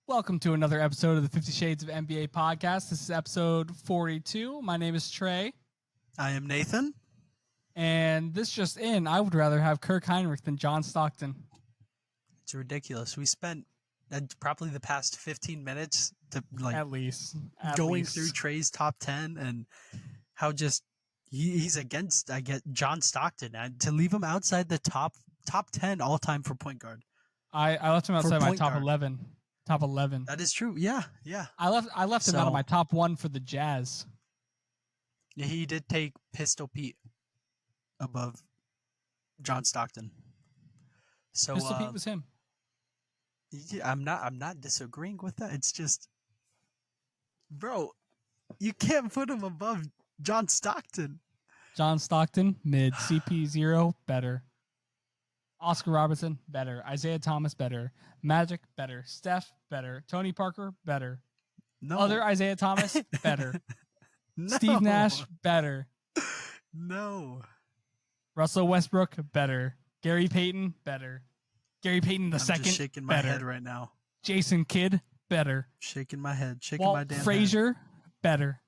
Welcome to another episode of the 50 Shades of NBA podcast. This is episode 42. My name is Trey. I am Nathan. And this just in, I would rather have Kirk Heinrich than John Stockton. It's ridiculous. We spent probably the past 15 minutes at least going through Trey's top 10 and how just he's against John Stockton, and to leave him outside the top 10 all time for point guard. I left him outside my top 11. Top 11. That is true. Yeah. I left him out of my top 1 for the Jazz. Yeah, he did take Pistol Pete above John Stockton. So Pistol Pete was him. Yeah, I'm not disagreeing with that. It's just, bro, you can't put him above John Stockton. John Stockton, mid. CP0, better. Oscar Robertson, better. Isaiah Thomas, better. Magic, better. Steph, better. Tony Parker, better. No. Other Isaiah Thomas, better. No. Steve Nash, better. No. Russell Westbrook, better. Gary Payton, better. Gary Payton the second, just shaking my better. head right now. Jason Kidd, better. Shaking my head. Shaking Walt my damn Frazier, head. better.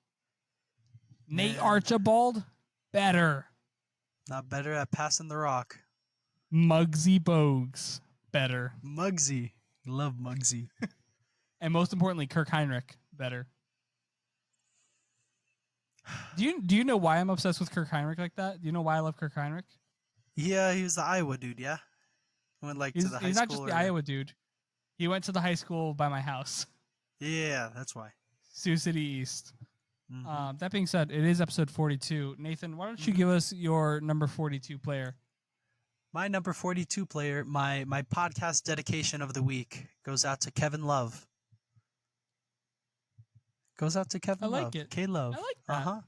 Nate Archibald, better. Not better at passing the rock. Muggsy Bogues, better. Muggsy. Love Muggsy. And most importantly, Kirk Heinrich, better. Do you know why I'm obsessed with Kirk Heinrich like that? Do you know why I love Kirk Heinrich? Yeah, he was the Iowa dude, yeah? Went to the high school. He's not just the Iowa dude. He went to the high school by my house. Yeah, that's why. Sioux City East. Mm-hmm. That being said, it is episode 42. Nathan, why don't you give us your number 42 player? My number 42 player, my podcast dedication of the week, goes out to Kevin Love. Goes out to Kevin Love. I like it. K-Love. I like that. Uh-huh.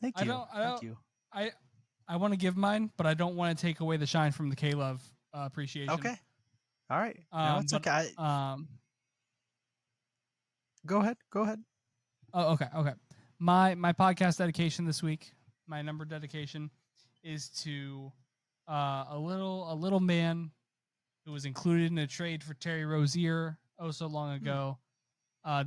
Thank you. Thank you. I want to give mine, but I don't want to take away the shine from the K-Love appreciation. Okay. All right. No, it's okay. Go ahead. Oh, okay. My podcast dedication this week, my number dedication, is to a little man who was included in a trade for Terry Rozier so long ago.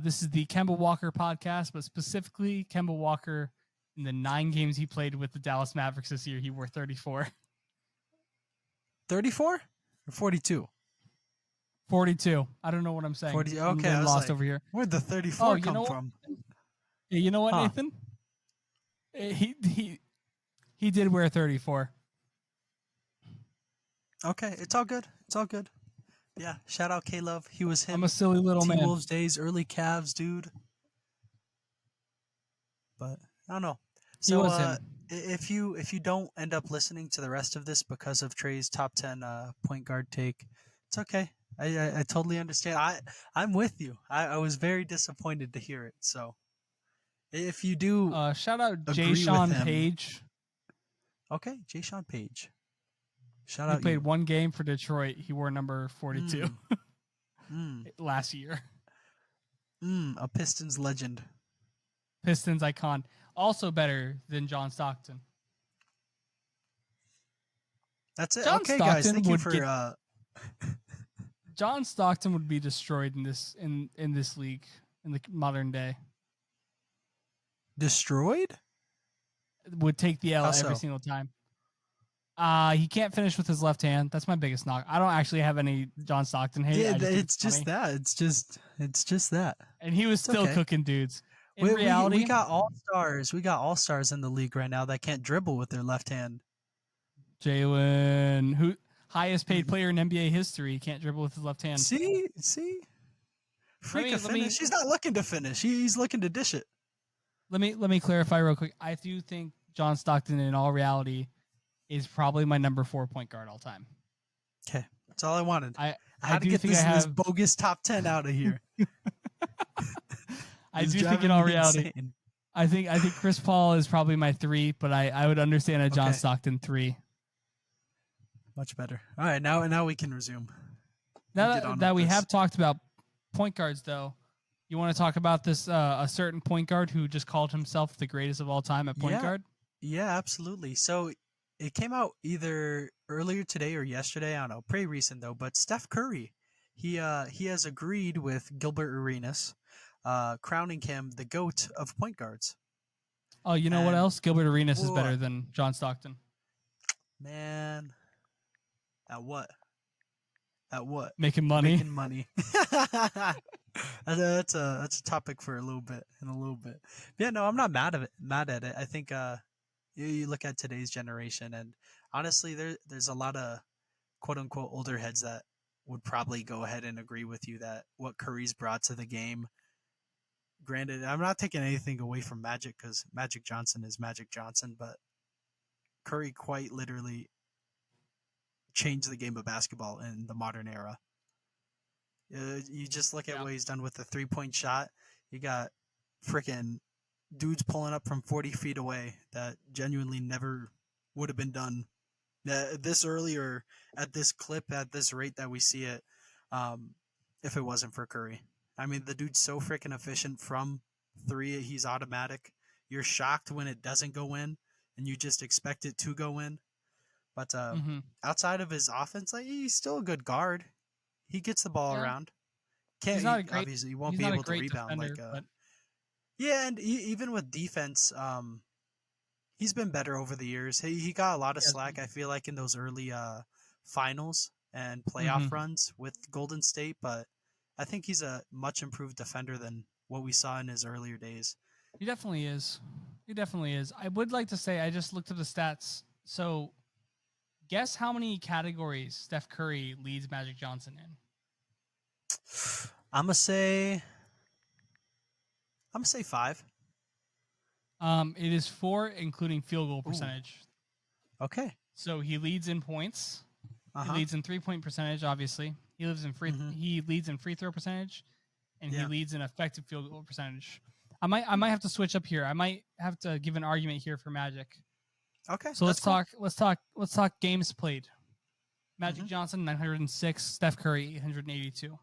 This is the Kemba Walker podcast, but specifically Kemba Walker in the 9 games he played with the Dallas Mavericks this year. He wore 34. 34 or 42? 42. I don't know what I'm saying. 40. Okay, I'm getting lost over here. Where'd the 34 come from? Yeah, you know what, Nathan? He did wear 34. Okay, it's all good. Yeah, shout out K-Love. He was him. I'm a silly little man. T-Wolves days, early Cavs, dude. But I don't know. So if you don't end up listening to the rest of this because of Trey's top 10 point guard take, it's okay. I totally understand. I'm with you. I was very disappointed to hear it. So if you do, shout out Jay-Sean Page. Okay, Jay-Sean Page. Shout out. He played 1 game for Detroit. He wore number 42 last year. A Pistons legend. Pistons icon. Also better than John Stockton. That's it. John okay, Stockton guys. Thank you for. John Stockton would be destroyed in this league in the modern day. Destroyed? Would take the L every single time. He can't finish with his left hand. That's my biggest knock. I don't actually have any John Stockton hate. Yeah, it's just that. It's just that. And he was still cooking dudes. In we reality, got all-stars. We got all-stars in the league right now that can't dribble with their left hand. Jalen, who highest paid player in NBA history, can't dribble with his left hand. See? Freak of finish. He's not looking to finish. He's looking to dish it. Let me clarify real quick. I do think John Stockton, in all reality, is probably my number 4 point guard all time. Okay, that's all I wanted. I had to do get think this bogus top 10 out of here. I do think in all reality, I think Chris Paul is probably my 3, but I would understand a John Stockton 3. Much better. All right, now we can resume. Now that we have talked about point guards, though, you want to talk about this a certain point guard who just called himself the greatest of all time at point guard? Yeah, absolutely. So it came out either earlier today or yesterday. I don't know. Pretty recent, though. But Steph Curry, he has agreed with Gilbert Arenas, crowning him the GOAT of point guards. Oh, you know what else? Gilbert Arenas is better what? than John Stockton. Man, at what? At what? Making money. Making money. That's a topic for a little bit. Yeah, no, I'm not mad at it. I think you look at today's generation, and honestly, there's a lot of quote unquote older heads that would probably go ahead and agree with you that what Curry's brought to the game. Granted, I'm not taking anything away from Magic because Magic Johnson is Magic Johnson, but Curry quite literally changed the game of basketball in the modern era. You just look at what he's done with the 3-point shot. You got freaking dudes pulling up from 40 feet away that genuinely never would have been done this early or at this clip, at this rate that we see it, if it wasn't for Curry. I mean, the dude's so freaking efficient from 3. He's automatic. You're shocked when it doesn't go in, and you just expect it to go in. But outside of his offense, like, he's still a good guard. He gets the ball around. Obviously, he won't be able to rebound defender, yeah, and even with defense, he's been better over the years. He got a lot of slack, I feel like, in those early finals and playoff runs with Golden State, but I think he's a much improved defender than what we saw in his earlier days. He definitely is. I would like to say I just looked at the stats. So guess how many categories Steph Curry leads Magic Johnson in? I'm gonna say 5. It is 4, including field goal percentage. Ooh. Okay. So he leads in points. He leads in 3-point percentage. Obviously, he leads in free throw percentage, and he leads in effective field goal percentage. I might have to switch up here. I might have to give an argument here for Magic. Okay. So let's talk games played. Magic Johnson 906, Steph Curry 882.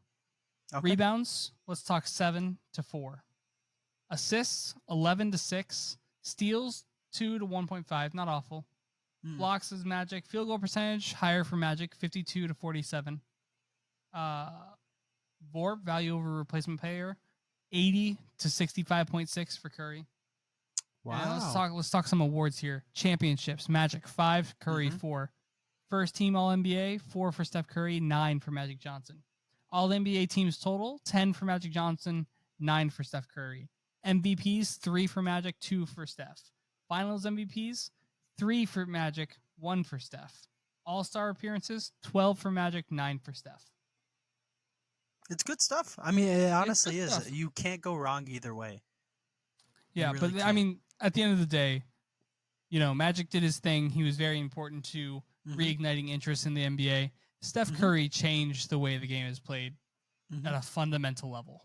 Okay. Rebounds, let's talk 7-4. Assists 11-6. Steals 2 to 1.5, not awful. Blocks is Magic. Field goal percentage higher for Magic, 52 to 47. VORP, value over replacement player, 80 to 65.6 for Curry. Wow. And let's talk some awards here. Championships, Magic 5, Curry 4. First team All NBA, 4 for Steph Curry, 9 for Magic Johnson. All NBA teams total, 10 for Magic Johnson, 9 for Steph Curry. MVPs, 3 for Magic, 2 for Steph. Finals MVPs, 3 for Magic, 1 for Steph. All-Star appearances, 12 for Magic, 9 for Steph. It's good stuff. I mean, it honestly is. Stuff. You can't go wrong either way. Yeah, really but can't. I mean, at the end of the day, you know, Magic did his thing. He was very important to reigniting interest in the NBA. Steph Curry changed the way the game is played at a fundamental level,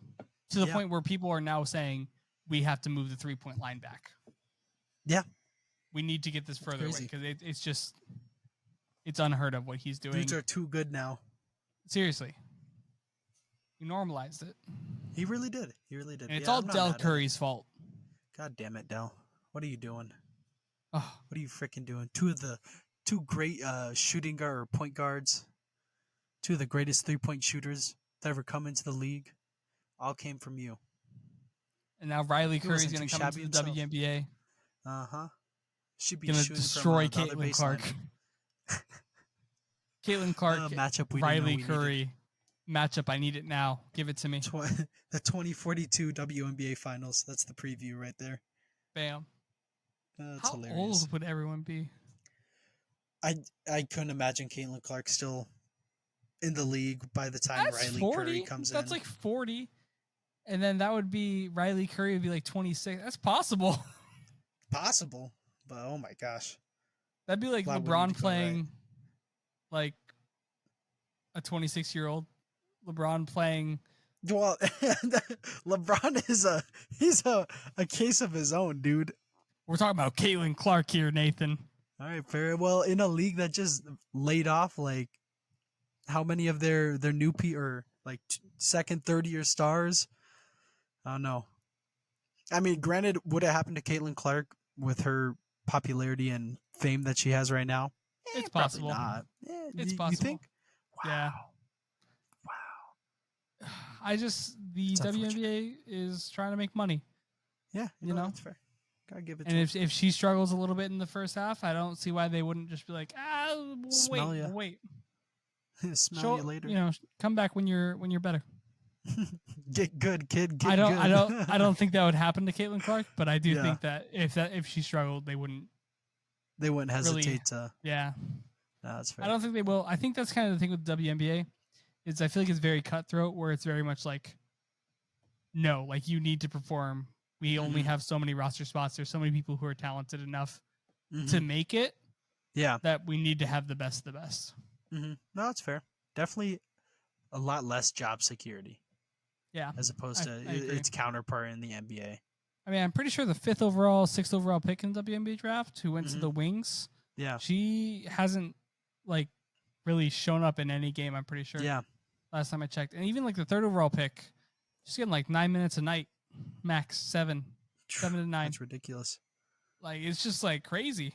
to the point where people are now saying we have to move the 3-point line back. Yeah. We need to get this further away because it's unheard of what he's doing. Dudes are too good now. Seriously. He normalized it. He really did. And it's all Del Curry's fault. God damn it, Del. What are you doing? Oh. What are you freaking doing? Two great shooting guard or point guards. 2 of the greatest 3-point shooters that ever come into the league. All came from you. And now Riley Curry's going to come into the WNBA. Should be going to destroy Caitlin Clark. Caitlin Clark, matchup Riley Curry. Matchup, I need it now. Give it to me. The 2042 WNBA Finals. That's the preview right there. Bam. That's How hilarious. old would everyone be? I couldn't imagine Caitlin Clark still in the league by the time Riley Curry comes in. That's like 40. And then that would be Riley Curry would be like 26. That's possible. Possible, but oh my gosh. That'd be like LeBron playing like a 26-year-old. LeBron playing. Well, LeBron is a case of his own, dude. We're talking about Caitlin Clark here, Nathan. All right, very well. In a league that just laid off like how many of their new or like second, third-year stars? I don't know. I mean, granted, would it happen to Caitlin Clark with her popularity and fame that she has right now? It's possible. Not. It's possible. You think? Wow. Yeah. Wow. The WNBA is trying to make money. Yeah, you know that's fair. Gotta give it. And if she struggles a little bit in the first half, I don't see why they wouldn't just be like, wait, smell you later. Come back when you're better. Get good, kid. Get I don't think that would happen to Caitlin Clark, but I do think that if she struggled, they wouldn't hesitate really, to. Yeah, no, that's fair. I don't think they will. I think that's kind of the thing with WNBA is I feel like it's very cutthroat, where it's very much like, no, like you need to perform. We only have so many roster spots. There's so many people who are talented enough to make it. Yeah, that we need to have the best of the best. No, that's fair. Definitely a lot less job security. Yeah, as opposed to its counterpart in the NBA. I mean, I'm pretty sure the 5th overall, 6th overall pick in the WNBA draft, who went to the Wings, she hasn't like really shown up in any game. I'm pretty sure. Yeah. Last time I checked, and even like the 3rd overall pick, she's getting like 9 minutes a night, max 7 to 9. That's ridiculous. Like it's just like crazy.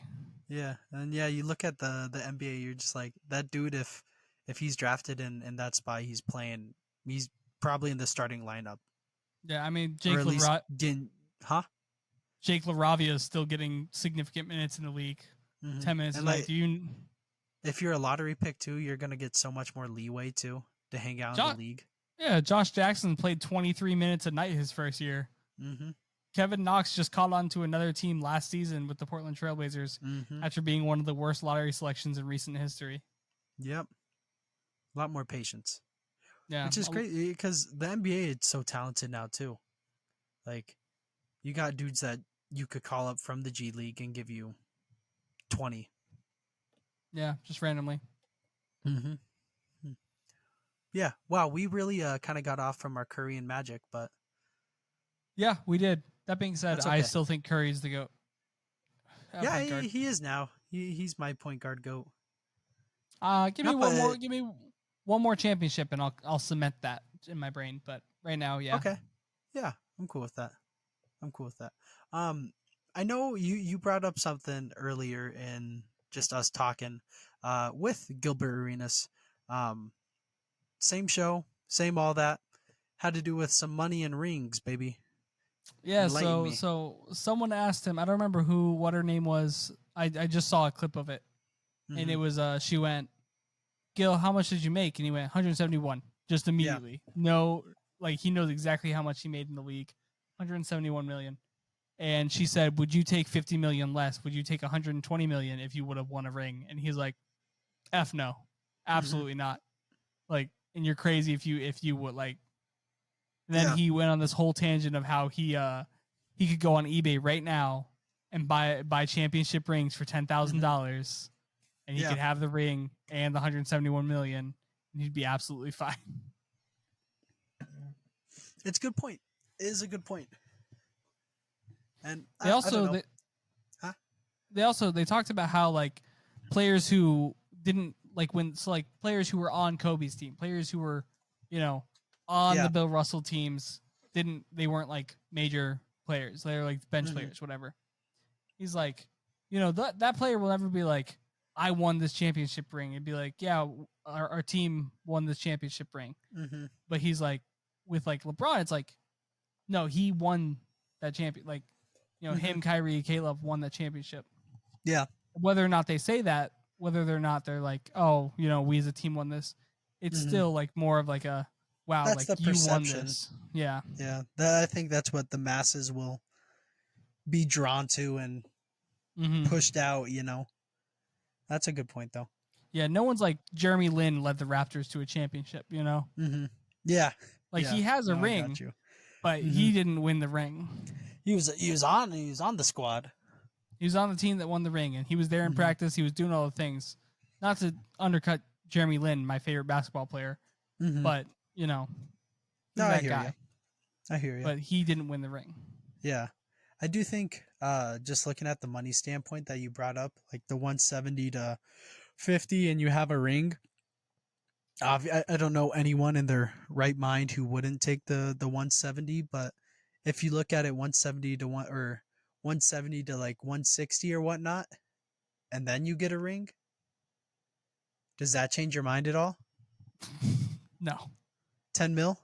Yeah, and you look at the NBA, you're just like that dude. If he's drafted in that spot, he's probably in the starting lineup. Yeah, I mean Jake LaRavia is still getting significant minutes in the league. 10 minutes a night. If you're a lottery pick too, you're gonna get so much more leeway too to hang out in the league. Yeah, Josh Jackson played 23 minutes a night his first year. Kevin Knox just caught on to another team last season with the Portland Trailblazers after being one of the worst lottery selections in recent history. Yep. A lot more patience. Yeah. Which is great because the NBA is so talented now too. Like, you got dudes that you could call up from the G League and give you 20. Yeah, just randomly. Yeah. Wow, we really kind of got off from our Curry and Magic, but... Yeah, we did. That being said, okay. I still think Curry's the GOAT. Yeah, he is now. He's my point guard GOAT. Give me one more championship, and I'll cement that in my brain. But right now, yeah. Okay. Yeah, I'm cool with that. I know you brought up something earlier in just us talking with Gilbert Arenas. Same show, same all that. Had to do with some money and rings, baby. Yeah, so someone asked him, I don't remember what her name was. I just saw a clip of it. And it was she went, Gil, how much did you make? And he went 171 just immediately. Yeah. No, like he knows exactly how much he made in the league. 171 million. And she said, would you take 50 million less? Would you take 120 million if you would have won a ring? And he's like, F no. Absolutely not. Like, and you're crazy if you would like. And then he went on this whole tangent of how he could go on eBay right now and buy championship rings for $10,000, and he could have the ring and the 171 million, and he'd be absolutely fine. It's a good point. It is a good point. And they talked about how like players who didn't like players who were on Kobe's team, players who were, on the Bill Russell teams, they weren't like major players. They were like bench players, whatever. He's like, that player will never be like, I won this championship ring. It'd be like, yeah, our team won this championship ring. But he's like, with like LeBron, it's like, no, he won that champion. Like, him, Kyrie, Caleb won that championship. Yeah. Whether or not they say that, whether or not they're like, oh, we as a team won this, it's still like more of like a, wow, that's like the you perception. won this. Yeah. Yeah. I think that's what the masses will be drawn to and pushed out, That's a good point, though. Yeah, no one's like Jeremy Lin led the Raptors to a championship, Yeah. Like he has a ring, but he didn't win the ring. He was on the squad. He was on the team that won the ring, and he was there in practice. He was doing all the things. Not to undercut Jeremy Lin, my favorite basketball player, but no, I hear you. But he didn't win the ring. Yeah, I do think just looking at the money standpoint that you brought up, like the 170 to 50, and you have a ring. I don't know anyone in their right mind who wouldn't take the 170, but if you look at it 170 to 170 to like 160 or whatnot, and then you get a ring, does that change your mind at all? No. 10 mil?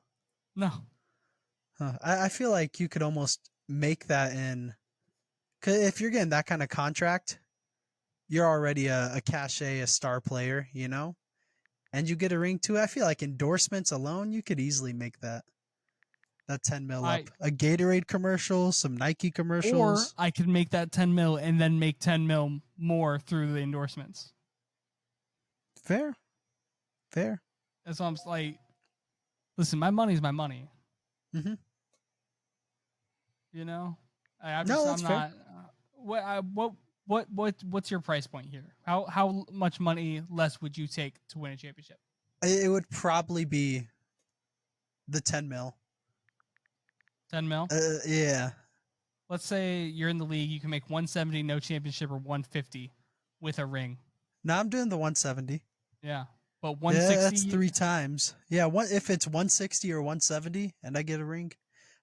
No. I feel like you could almost make that in. Cause if you're getting that kind of contract, you're already a cachet, a star player, you know? And you get a ring too. I feel like endorsements alone, you could easily make that 10 mil up. A Gatorade commercial, some Nike commercials. Or I could make that 10 mil and then make 10 mil more through the endorsements. Fair. That's why I'm like, listen, my money's my money. Mm-hmm. You know, I'm not. Fair. What's your price point here? How much money less would you take to win a championship? It would probably be the 10 mil. 10 mil? Yeah. Let's say you're in the league, you can make 170, no championship, or 150 with a ring. No, I'm doing the 170. Yeah. But 160. Yeah, that's 3 times. Yeah, if it's 160 or 170 and I get a ring,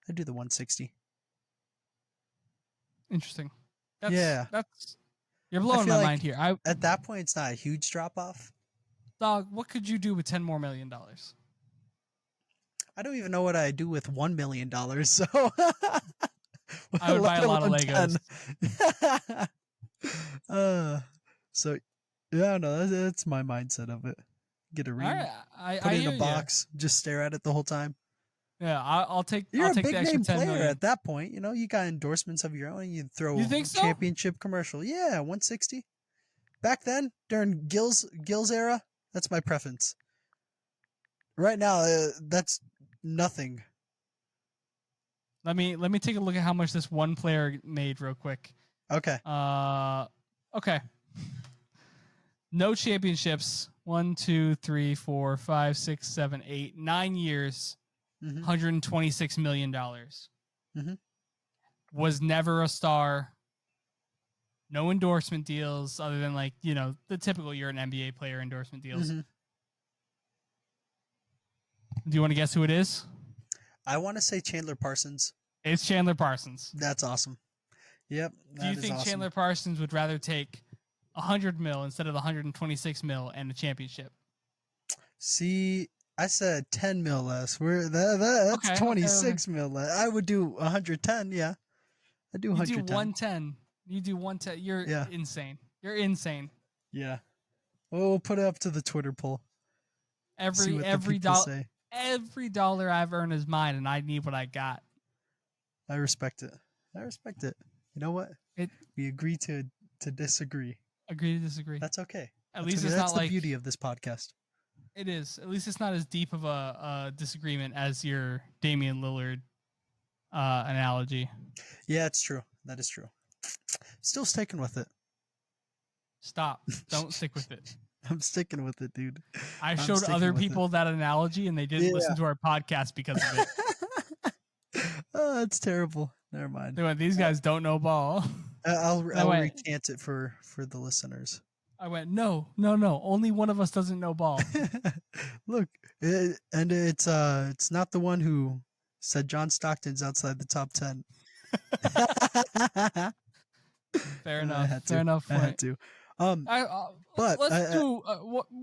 I do the 160. Interesting. That's you're blowing my mind here. At that point, it's not a huge drop off. Dog, what could you do with $10 more million? I don't even know what I do with $1 million. So I would buy a lot of Legos. So yeah, no, that's my mindset of it. Get a ring, put it in a box, just stare at it the whole time. Yeah, I'll take. You're I'll a take big the extra name 10 player million. at that point. You know, you got endorsements of your own. And you throw a championship commercial. Yeah, 160. Back then, during Gil's era, that's my preference. Right now, that's nothing. Let me take a look at how much this one player made real quick. Okay. Okay. No championships. 1, 2, 3, 4, 5, 6, 7, 8, 9 years. Mm-hmm. $126 million. Mm-hmm. Was never a star. No endorsement deals other than the typical you're an NBA player endorsement deals. Mm-hmm. Do you want to guess who it is? I want to say Chandler Parsons. It's Chandler Parsons. That's awesome. Yep. Do you think Chandler Parsons would rather take 100 mil instead of 126 mil and a championship? See, I said 10 mil less. That's okay, 26 mil less. I would do 110. Yeah, I do 110. You do 110. You do 110. You're insane. You're insane. Yeah. Well, we'll put it up to the Twitter poll. Every dollar I've earned is mine, and I need what I got. I respect it. You know what? We agree to disagree. Agree to disagree. That's okay. At least it's not the beauty of this podcast. It is. At least it's not as deep of a disagreement as your Damian Lillard analogy. Yeah, it's true. That is true. Still sticking with it. Stop. Don't stick with it. I'm sticking with it, dude. I showed other people that analogy, and they didn't listen to our podcast because of it. Oh, that's terrible. Never mind. They went, these guys don't know ball. I'll recant it for the listeners. I went, no. Only one of us doesn't know ball. Look, and it's not the one who said John Stockton's outside the top 10. Fair enough. Fair enough. I had to. But let's do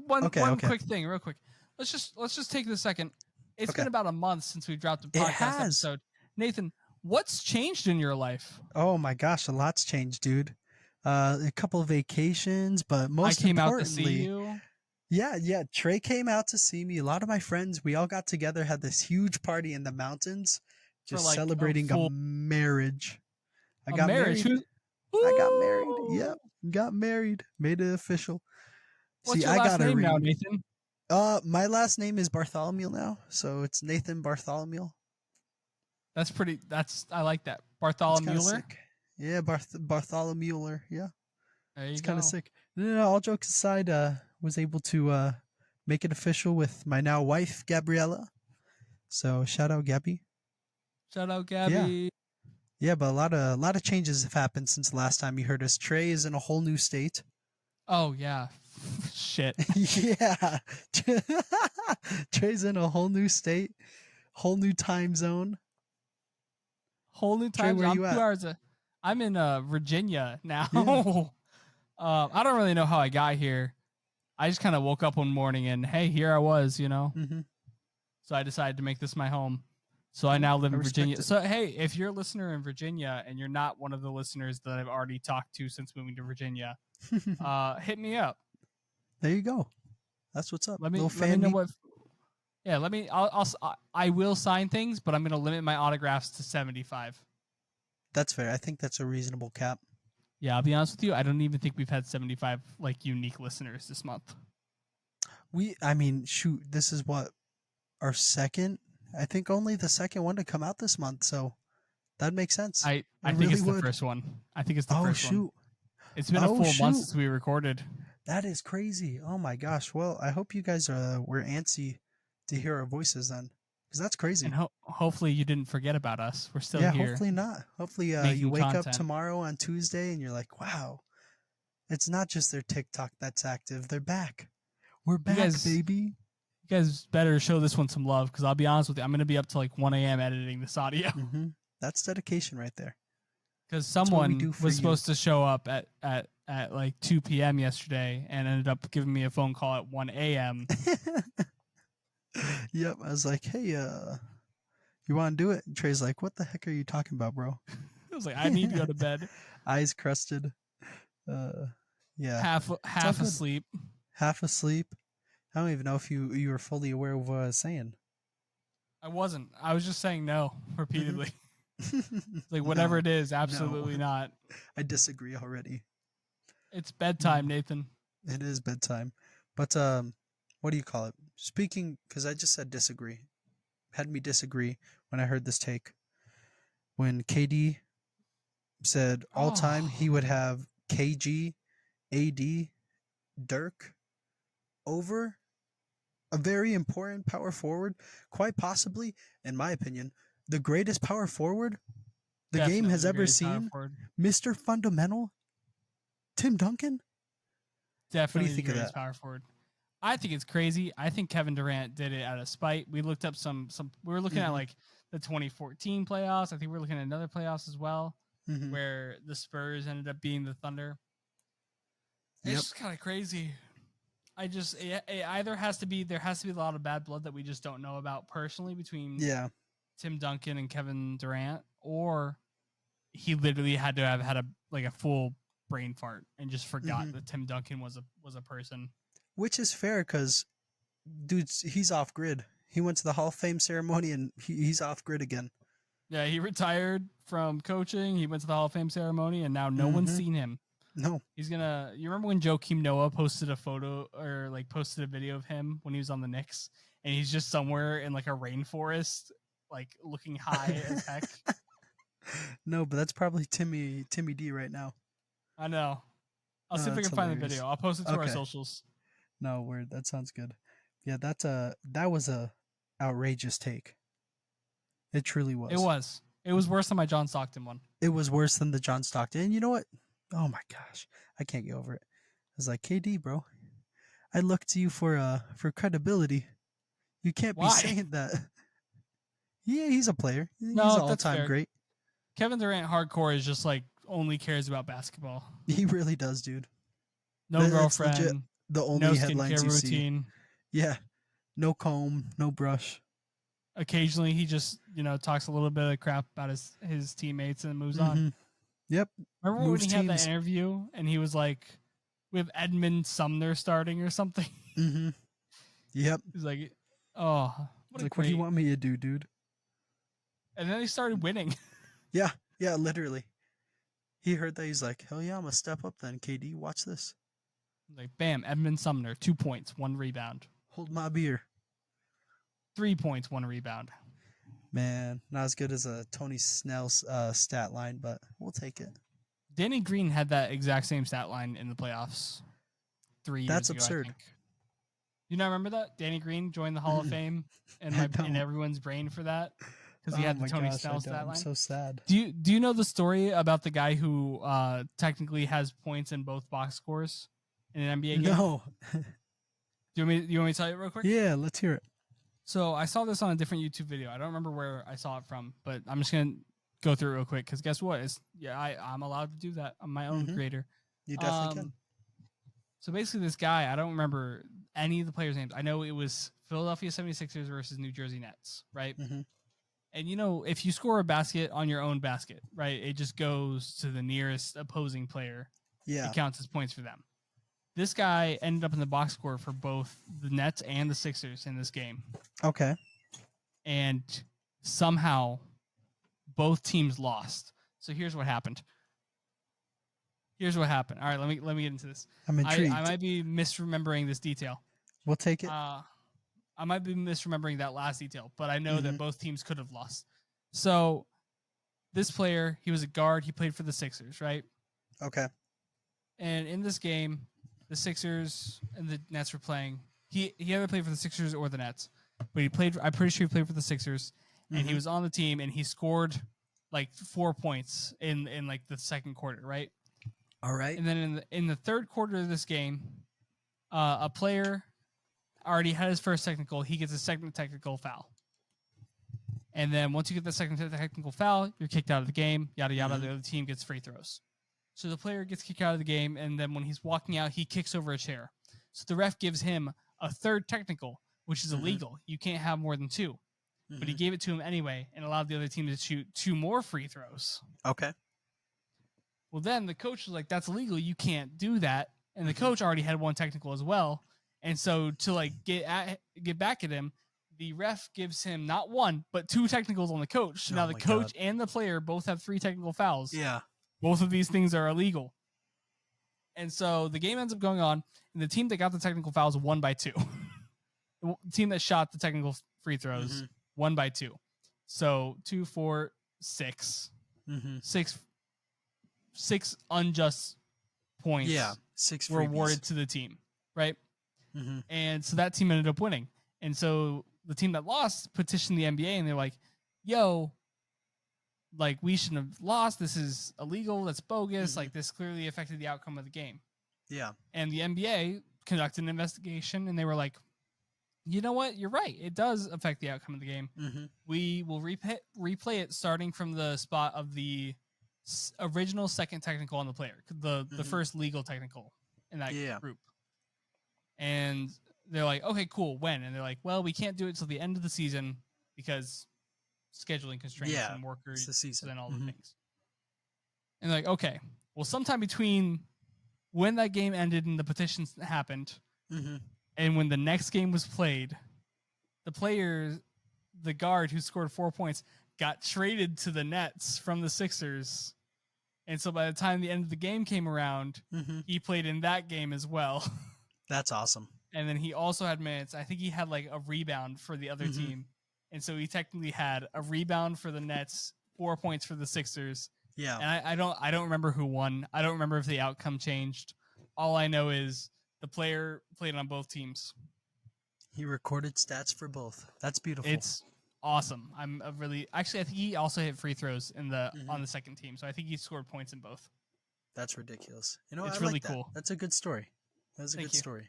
one quick thing, real quick. Let's just take this second. It's been about a month since we dropped the podcast episode. Nathan, what's changed in your life? Oh my gosh, a lot's changed, dude. A couple of vacations, but most importantly, I came out to see you. Yeah. Trey came out to see me. A lot of my friends, we all got together, had this huge party in the mountains, just celebrating a marriage. I got married. Yep, got married. Made it official. What's your last name now, Nathan? My last name is Bartholomew now, so it's Nathan Bartholomew. I like that. Bartholomew. Yeah, Bartholomew. Yeah. It's kind of sick. No, all jokes aside, was able to make it official with my now wife, Gabriella. So shout out Gabby. Shout out Gabby. Yeah, but a lot of changes have happened since the last time you heard us. Trey is in a whole new state. Oh yeah. Shit. Yeah. Trey's in a whole new state, whole new time zone. Whole new time zone. I'm 2 hours. I'm in Virginia now. Yeah. I don't really know how I got here. I just kind of woke up one morning and hey, here I was, you know. Mm-hmm. So I decided to make this my home. So I now live I in Virginia. respect it. So hey, if you're a listener in Virginia and you're not one of the listeners that I've already talked to since moving to Virginia, hit me up. There you go. That's what's up. Let me Little let me fan know meet. what. Yeah, let me. I will sign things, but I'm going to limit my autographs to 75. That's fair. I think that's a reasonable cap. Yeah, I'll be honest with you. I don't even think we've had 75 like unique listeners this month. I mean, shoot, this is what our second. I think only the second one to come out this month, so that makes sense. I It think really it's the would. first one. I think it's the Oh first one. shoot! It's been a full month since we recorded. That is crazy. Oh my gosh. Well, I hope you guys were antsy to hear our voices then, because that's crazy. And hopefully you didn't forget about us. We're still Yeah, here. hopefully not. Hopefully you wake up tomorrow on Tuesday and you're like, wow, it's not just their TikTok that's active. They're back. We're back, baby. You guys better show this one some love, because I'll be honest with you, I'm going to be up to like 1 a.m. editing this audio. Mm-hmm. That's dedication right there. Because someone was supposed to show up at like 2 p.m. yesterday and ended up giving me a phone call at 1 a.m. Yep. I was like, hey, you want to do it? And Trey's like, what the heck are you talking about, bro? I was like, I need to go to bed. Eyes crusted. Yeah. Half asleep. Half asleep. I don't even know if you were fully aware of what I was saying. I wasn't. I was just saying no repeatedly. Like whatever it is, absolutely not. I disagree already. It's bedtime, Nathan. It is bedtime. But what do you call it? Speaking, because I just said disagree. Had me disagree when I heard this take. When KD said all time he would have KG, AD, Dirk over a very important power forward, quite possibly, in my opinion, the greatest power forward the game has ever seen, Mr. Fundamental, Tim Duncan. Definitely what do you think the of greatest that? Power forward. I think it's crazy. I think Kevin Durant did it out of spite. We looked up some. We were looking at like the 2014 playoffs. I think we're looking at another playoffs as well, where the Spurs ended up being the Thunder. It's just kind of crazy. It either has to be, there has to be a lot of bad blood that we just don't know about personally between Tim Duncan and Kevin Durant, or he literally had to have had a full brain fart and just forgot that Tim Duncan was a person. Which is fair, because dude, he's off grid. He went to the Hall of Fame ceremony and he's off grid again. Yeah, he retired from coaching. He went to the Hall of Fame ceremony, and now no one's seen him. No. He's gonna. You remember when Joakim Noah posted a photo or like posted a video of him when he was on the Knicks, and he's just somewhere in like a rainforest, like looking high as heck. No, but that's probably Timmy D right now. I know. I'll see if I can find the video. I'll post it to our socials. No, word. That sounds good. Yeah, that was a outrageous take. It truly was. It was. It was worse than my John Stockton one. It was worse than the John Stockton. And you know what? Oh my gosh, I can't get over it. I was like, KD, bro, I look to you for credibility. You can't be saying that. Yeah, he's a player. He's an all-time great. Kevin Durant hardcore is just like only cares about basketball. He really does, dude. No girlfriend. The only headlines you routine. See. Yeah. No comb, no brush. Occasionally he just, talks a little bit of crap about his teammates and moves on. Yep. Remember when he had that interview and he was like, we have Edmund Sumner starting or something? Yep. He's like, oh, what do you want me to do, dude? And then he started winning. Yeah, literally. He heard that. He's like, hell yeah, I'm going to step up then, KD. Watch this. Like, bam, Edmund Sumner, 2 points, 1 rebound. Hold my beer. 3 points, 1 rebound. Man, not as good as a Tony Snell's stat line, but we'll take it. Danny Green had that exact same stat line in the playoffs 3 years ago. That's absurd. I think. You not remember that? Danny Green joined the Hall of Fame and in everyone's brain for that because he had the Tony Snell stat line. I'm so sad. Do you know the story about the guy who technically has points in both box scores in an NBA game? No. Do you want me to tell you real quick? Yeah, let's hear it. So I saw this on a different YouTube video. I don't remember where I saw it from, but I'm just gonna go through it real quick because guess what? I'm allowed to do that. I'm my own creator. You definitely can. So basically, this guy, I don't remember any of the players' names. I know it was Philadelphia 76ers versus New Jersey Nets, right? And if you score a basket on your own basket, right, it just goes to the nearest opposing player. Yeah. It counts as points for them. This guy ended up in the box score for both the Nets and the Sixers in this game. Okay. And somehow both teams lost. So here's what happened. All right, let me get into this. I'm intrigued. I might be misremembering this detail. We'll take it. I might be misremembering that last detail, but I know that both teams could have lost. So this player, he was a guard. He played for the Sixers, right? Okay. And in this game, the Sixers and the Nets were playing. He either played for the Sixers or the Nets, but I'm pretty sure he played for the Sixers, and he was on the team, and he scored like 4 points in like the second quarter, right? All right. And then in the third quarter of this game, a player already had his first technical. He gets a second technical foul. And then once you get the second technical foul, you're kicked out of the game, yada, yada. The other team gets free throws. So the player gets kicked out of the game, and then when he's walking out, he kicks over a chair. So the ref gives him a third technical, which is illegal. You can't have more than 2. But he gave it to him anyway and allowed the other team to shoot 2 more free throws. Okay. Well, then the coach was like, that's illegal. You can't do that. And the coach already had 1 technical as well. And so to like get back at him, the ref gives him not 1, but 2 technicals on the coach. So now the coach and the player both have 3 technical fouls. Yeah. Both of these things are illegal. And so the game ends up going on, and the team that got the technical fouls won by 2. The team that shot the technical free throws won by 2. So 2, 4, 6. 6 unjust points. Yeah. 6 were awarded to the team, right? And so that team ended up winning. And so the team that lost petitioned the NBA, and they're like, yo, like, we shouldn't have lost. This is illegal. That's bogus. Like, this clearly affected the outcome of the game. Yeah. And the NBA conducted an investigation, and they were like, you know what? You're right. It does affect the outcome of the game. We will replay it starting from the spot of the original second technical on the player, the first legal technical in that group. And they're like, okay, cool. When? And they're like, well, we can't do it till the end of the season because scheduling constraints and workers and all the things. And they're like, okay, well, sometime between when that game ended and the petitions happened and when the next game was played, the guard who scored 4 points got traded to the Nets from the Sixers. And so by the time the end of the game came around, he played in that game as well. That's awesome. And then he also had minutes. I think he had like a rebound for the other team. And so he technically had a rebound for the Nets, 4 points for the Sixers. Yeah. And I don't remember who won. I don't remember if the outcome changed. All I know is the player played on both teams. He recorded stats for both. That's beautiful. It's awesome. I think he also hit free throws in on the second team. So I think he scored points in both. That's ridiculous. You know, it's I really like that. cool. That's a good story. That's a good story.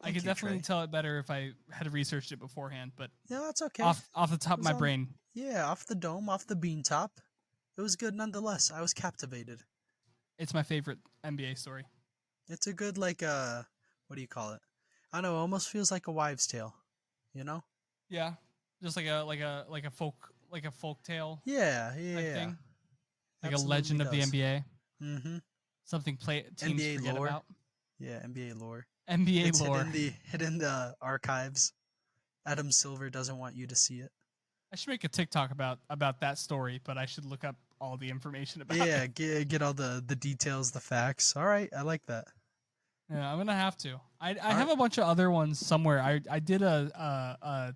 I could definitely tell it better if I had researched it beforehand, but yeah, that's okay. Off the top of my brain. Yeah, off the dome, off the bean top. It was good nonetheless. I was captivated. It's my favorite NBA story. It's a good, like, what do you call it? I don't know, it almost feels like a wives' tale, you know? Yeah. Just like a folk tale. Yeah. Thing. Like Absolutely a legend of the NBA. Something teams NBA forget lore. about. Yeah, NBA lore. NBA lore. Hidden the archives. Adam Silver doesn't want you to see it. I should make a TikTok about that story, but I should look up all the information about it. Yeah, get all the details, the facts. All right, I like that. Yeah, I'm gonna have to. I have a bunch of other ones somewhere. I did a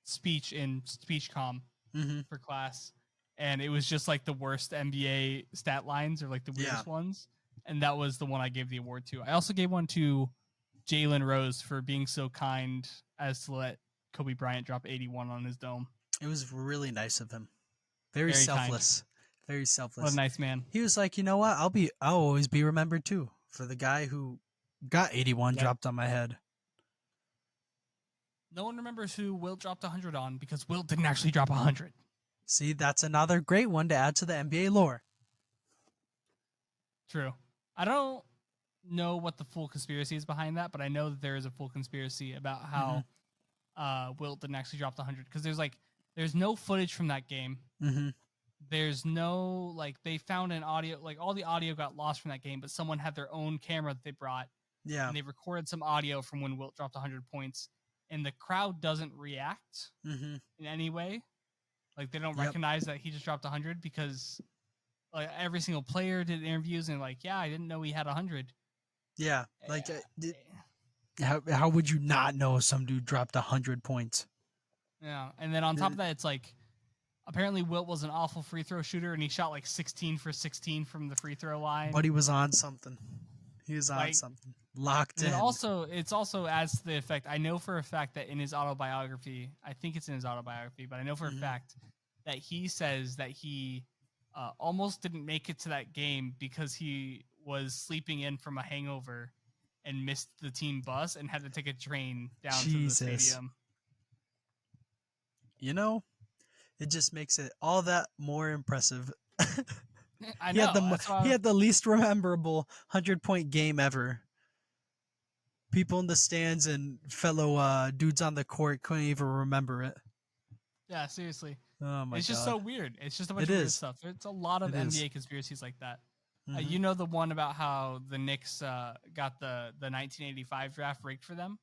speech in SpeechComm for class, and it was just like the worst NBA stat lines or like the weirdest ones, and that was the one I gave the award to. I also gave one to Jalen Rose for being so kind as to let Kobe Bryant drop 81 on his dome. It was really nice of him. Very selfless. Kind. Very selfless. What a nice man. He was like, you know what? I'll always be remembered too for the guy who got 81 dropped on my head. No one remembers who Wilt dropped 100 on because Wilt didn't actually drop 100. See, that's another great one to add to the NBA lore. True. I don't know what the full conspiracy is behind that, but I know that there is a full conspiracy about how Wilt didn't actually drop the 100 because there's like There's no footage from that game. Mm-hmm. There's no, like, they found an audio, like, all the audio got lost from that game, but someone had their own camera that they brought, Yeah. and they recorded some audio from when Wilt dropped 100 points, and the crowd doesn't react Mm-hmm. in any way. Like, they don't Yep. recognize that he just dropped 100 because, like, every single player did interviews and, like, yeah, I didn't know he had 100. Yeah. Like, how would you not know some dude dropped 100 points? Yeah. And then on top of that, it's like, apparently Wilt was an awful free throw shooter, and he shot like 16 for 16 from the free throw line. But he was on something. He was on Like, something. Locked in. And it's also adds to the effect. I know for a fact that in his autobiography, I think it's in his autobiography, but I know for a fact that he says that he almost didn't make it to that game because he was sleeping in from a hangover and missed the team bus and had to take a train down to the stadium. You know, it just makes it all that more impressive. I know. He had the least memorable 100-point game ever. People in the stands and fellow dudes on the court couldn't even remember it. Yeah, seriously. Oh my god. It's just so weird. It's just a bunch of weird stuff. There's a lot of NBA conspiracies like that. You know the one about how the Knicks got the 1985 draft rigged for them?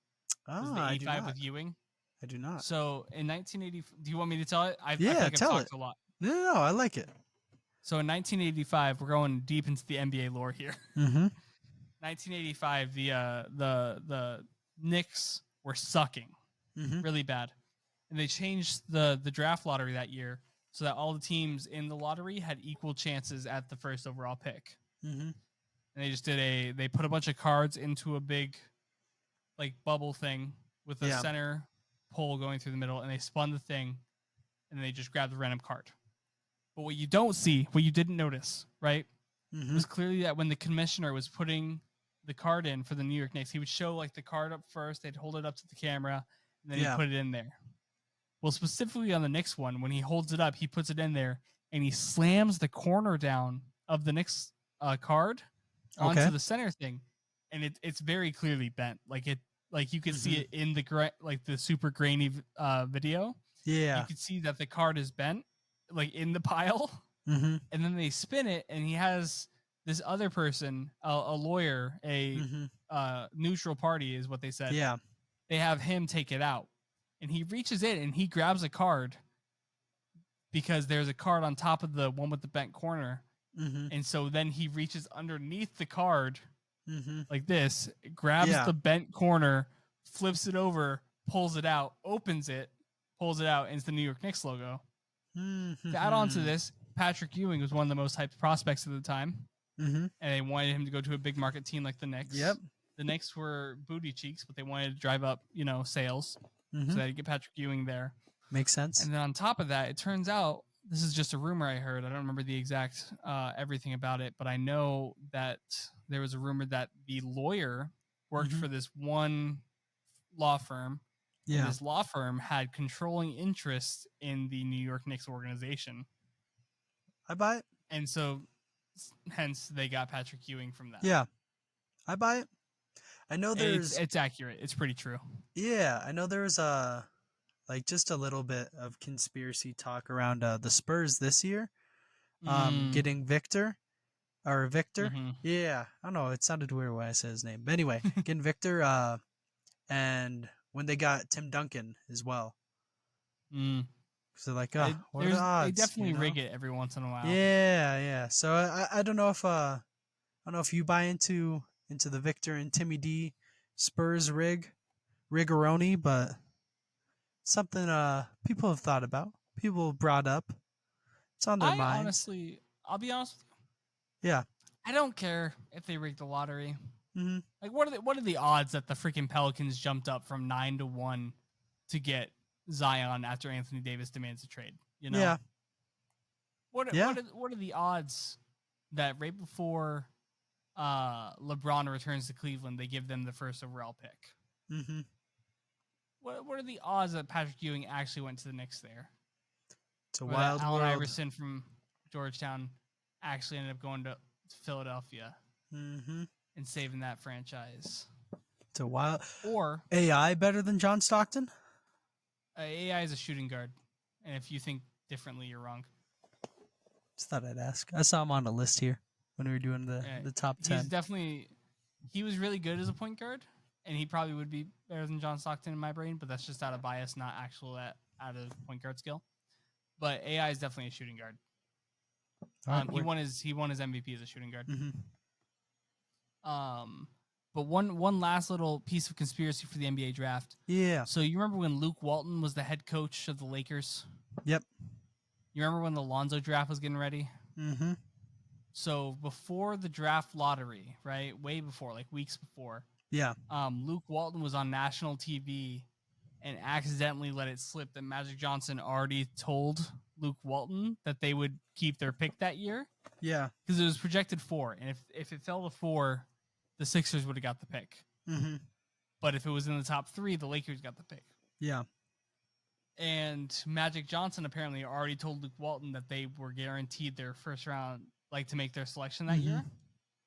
It was the 85 with Ewing. I do not. So in 1980, do you want me to tell it? I feel like I've talked a lot. No, I like it. So in 1985, we're going deep into the NBA lore here. 1985, the Knicks were sucking really bad, and they changed the draft lottery that year so that all the teams in the lottery had equal chances at the first overall pick. And they just they put a bunch of cards into a big, like, bubble thing with a center pole going through the middle, and they spun the thing, and they just grabbed the random card. But what you don't see, what you didn't notice, right, was clearly that when the commissioner was putting the card in for the New York Knicks, he would show, like, the card up first, they'd hold it up to the camera, and then he'd put it in there. Well, specifically on the Knicks one, when he holds it up, he puts it in there, and he slams the corner down of the Knicks card onto the center thing, and it's very clearly bent. Like, you could see it in the super grainy video. Yeah, you could see that the card is bent, like, in the pile. And then they spin it, and he has this other person, a lawyer, a neutral party is what they said. Yeah, they have him take it out, and he reaches in and he grabs a card because there's a card on top of the one with the bent corner. And so then he reaches underneath the card like this, grabs the bent corner, flips it over, pulls it out, opens it, pulls it out, and it's the New York Knicks logo. To add on to this, Patrick Ewing was one of the most hyped prospects at the time, and they wanted him to go to a big market team like the Knicks. The Knicks were booty cheeks, but they wanted to drive up, sales, so they get Patrick Ewing there. Makes sense. And then on top of that, it turns out, this is just a rumor I heard. I don't remember the exact everything about it, but I know that there was a rumor that the lawyer worked for this one law firm. Yeah. And this law firm had controlling interest in the New York Knicks organization. I buy it. And so, hence, they got Patrick Ewing from that. Yeah. I buy it. I know it's accurate. It's pretty true. Yeah. I know there's just a little bit of conspiracy talk around the Spurs this year getting Victor. Yeah. I don't know. It sounded weird when I said his name. But anyway, getting Victor and when they got Tim Duncan as well. So what are the odds? They definitely rig it every once in a while. Yeah. So I don't know if you buy into the Victor and Timmy D Spurs rigoroni, but something people have thought about, people have brought up. It's on their minds. Honestly, I'll be honest with you. Yeah. I don't care if they rig the lottery. Like, what are the odds that the freaking Pelicans jumped up from 9-1 to get Zion after Anthony Davis demands a trade? Yeah. What are the odds that right before LeBron returns to Cleveland, they give them the first overall pick? What are the odds that Patrick Ewing actually went to the Knicks there? It's a wild Allen world. Iverson from Georgetown actually ended up going to Philadelphia and saving that franchise. It's a wild. Or AI better than John Stockton? AI is a shooting guard. And if you think differently, you're wrong. Just thought I'd ask. I saw him on the list here when we were doing the top 10. He was really good as a point guard, and he probably would be better than John Stockton in my brain, but that's just out of bias, not actual out of point guard skill. But AI is definitely a shooting guard. He won his MVP as a shooting guard. Mm-hmm. But one last little piece of conspiracy for the NBA draft. Yeah. So you remember when Luke Walton was the head coach of the Lakers? Yep. You remember when the Lonzo draft was getting ready? Mm-hmm. So before the draft lottery, right? Way before, like weeks before. Yeah. Luke Walton was on national TV and accidentally let it slip that Magic Johnson already told Luke Walton that they would keep their pick that year. Yeah. Because it was projected 4. And if it fell to 4, the Sixers would have got the pick. Mm-hmm. But if it was in the top 3, the Lakers got the pick. Yeah. And Magic Johnson apparently already told Luke Walton that they were guaranteed their first round, like to make their selection that year.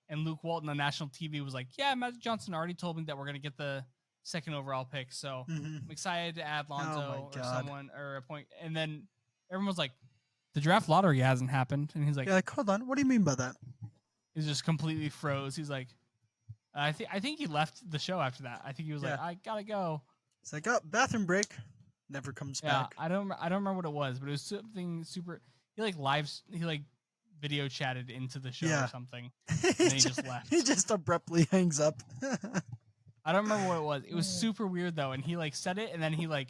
And Luke Walton on national TV was like, yeah, Magic Johnson already told me that we're going to get the second overall pick. So I'm excited to add Lonzo or someone or a point. And then everyone was like, the draft lottery hasn't happened. And he's like, yeah, like, hold on. What do you mean by that? He just completely froze. He's like, I think he left the show after that. I think he was like, I gotta go. It's like, oh, bathroom break. Never comes back. I don't remember what it was, but it was something super. He video chatted into the show or something, and then he just left. He just abruptly hangs up. I don't remember what it was. It was super weird though, and he like said it, and then he like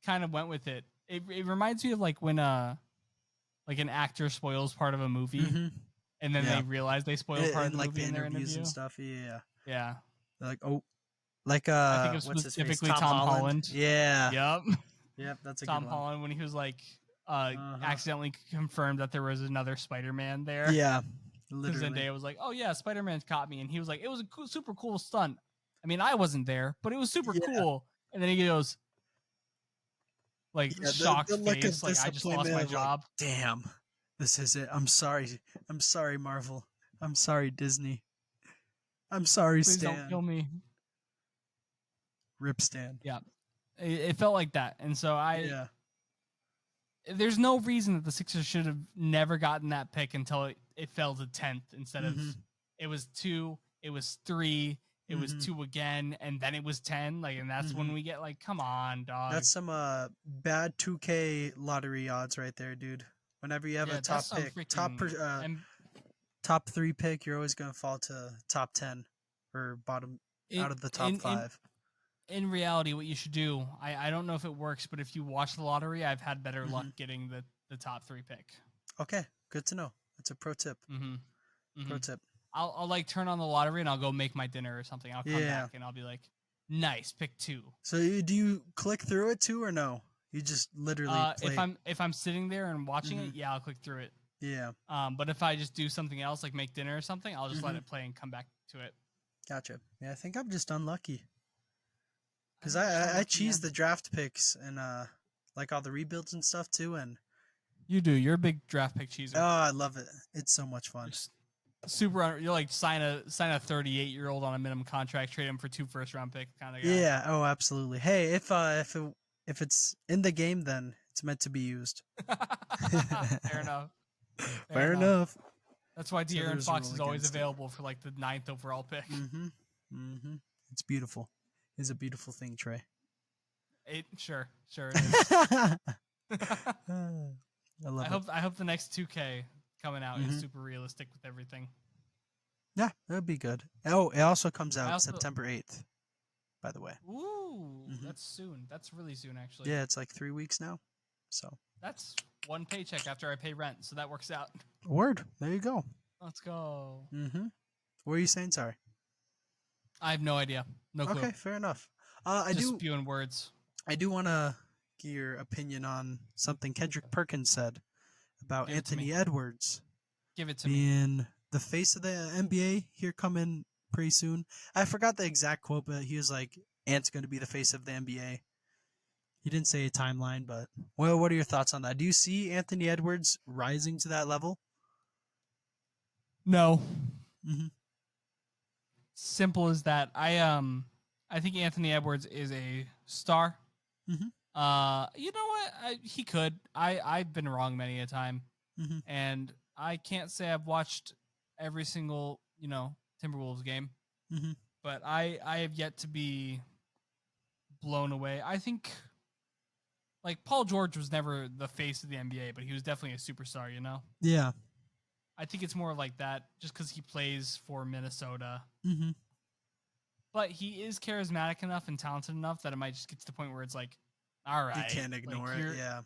kind of went with it. It reminds me of like when like an actor spoils part of a movie, and then they realize they spoiled part of the movie in their interview and stuff. Yeah. Yeah. They're like, oh, like I think it was specifically Tom Holland. Yeah. Yep. Yep. That's a Tom good one. Holland when he was like accidentally confirmed that there was another Spider-Man there. Yeah. Literally. Zendaya was like, "Oh yeah, Spider-Man's caught me," and he was like, "It was a super cool stunt. I mean, I wasn't there, but it was super cool." And then he goes, like shocked face, like I just lost my job. Like, damn, this is it. I'm sorry. I'm sorry, Marvel. I'm sorry, Disney. I'm sorry, Please Stan. don't kill me. Rip Stan. Yeah, it felt like that, and so there's no reason that the Sixers should have never gotten that pick until it fell to 10th instead of it was 2, it was 3, it was 2 again, and then it was 10. Like, and that's when we get like, come on, dog. That's some bad 2K lottery odds right there, dude. Whenever you have a top pick, top 3 pick, you're always gonna fall to top 10 or bottom out of the top 5. In reality, what you should do, I don't know if it works, but if you watch the lottery, I've had better luck getting the top 3 pick. Okay, good to know. That's a pro tip. Pro tip. I'll like turn on the lottery and I'll go make my dinner or something. I'll come back and I'll be like, nice, pick 2. So do you click through it too or no? You just literally play. If I'm sitting there and watching it, I'll click through it. Yeah. But if I just do something else like make dinner or something, I'll just let it play and come back to it. Gotcha. Yeah, I think I'm just unlucky. Because I cheese the draft picks and like all the rebuilds and stuff too, and you do. You're a big draft pick cheeser. Oh, I love it. It's so much fun. You're like sign a 38-year-old on a minimum contract, trade him for 2 first-round pick kind of guy. Yeah. Oh, absolutely. Hey, if it's in the game, then it's meant to be used. Fair enough. Fair enough. That's why De'Aaron Fox is always available for like the 9th overall pick. It's beautiful. It's a beautiful thing, Trey. Sure it is. I love it. I hope the next 2K coming out is super realistic with everything. Yeah, that'd be good. Oh, it also comes out September 8th, by the way. Ooh, that's soon. That's really soon, actually. Yeah, it's like 3 weeks now. So that's one paycheck after I pay rent, so that works out. Word. There you go. Let's go. What are you saying? Sorry. I have no idea. No clue. Okay, fair enough. Just spewing words. I do want to get your opinion on something Kendrick Perkins said about Anthony Edwards. Give it to being the face of the NBA here coming pretty soon. I forgot the exact quote, but he was like, Ant's going to be the face of the NBA. He didn't say a timeline, but well, what are your thoughts on that? Do you see Anthony Edwards rising to that level? No. Simple as that. I think Anthony Edwards is a star. You know what? He could. I've been wrong many a time, Mm-hmm. and I can't say I've watched every single Timberwolves game, Mm-hmm. but I have yet to be blown away. I think like Paul George was never the face of the NBA, but he was definitely a superstar. Yeah. I think it's more like that just because he plays for Minnesota. Mm-hmm. But he is charismatic enough and talented enough that it might just get to the point where it's like, all right, You can't ignore like, it. Yeah.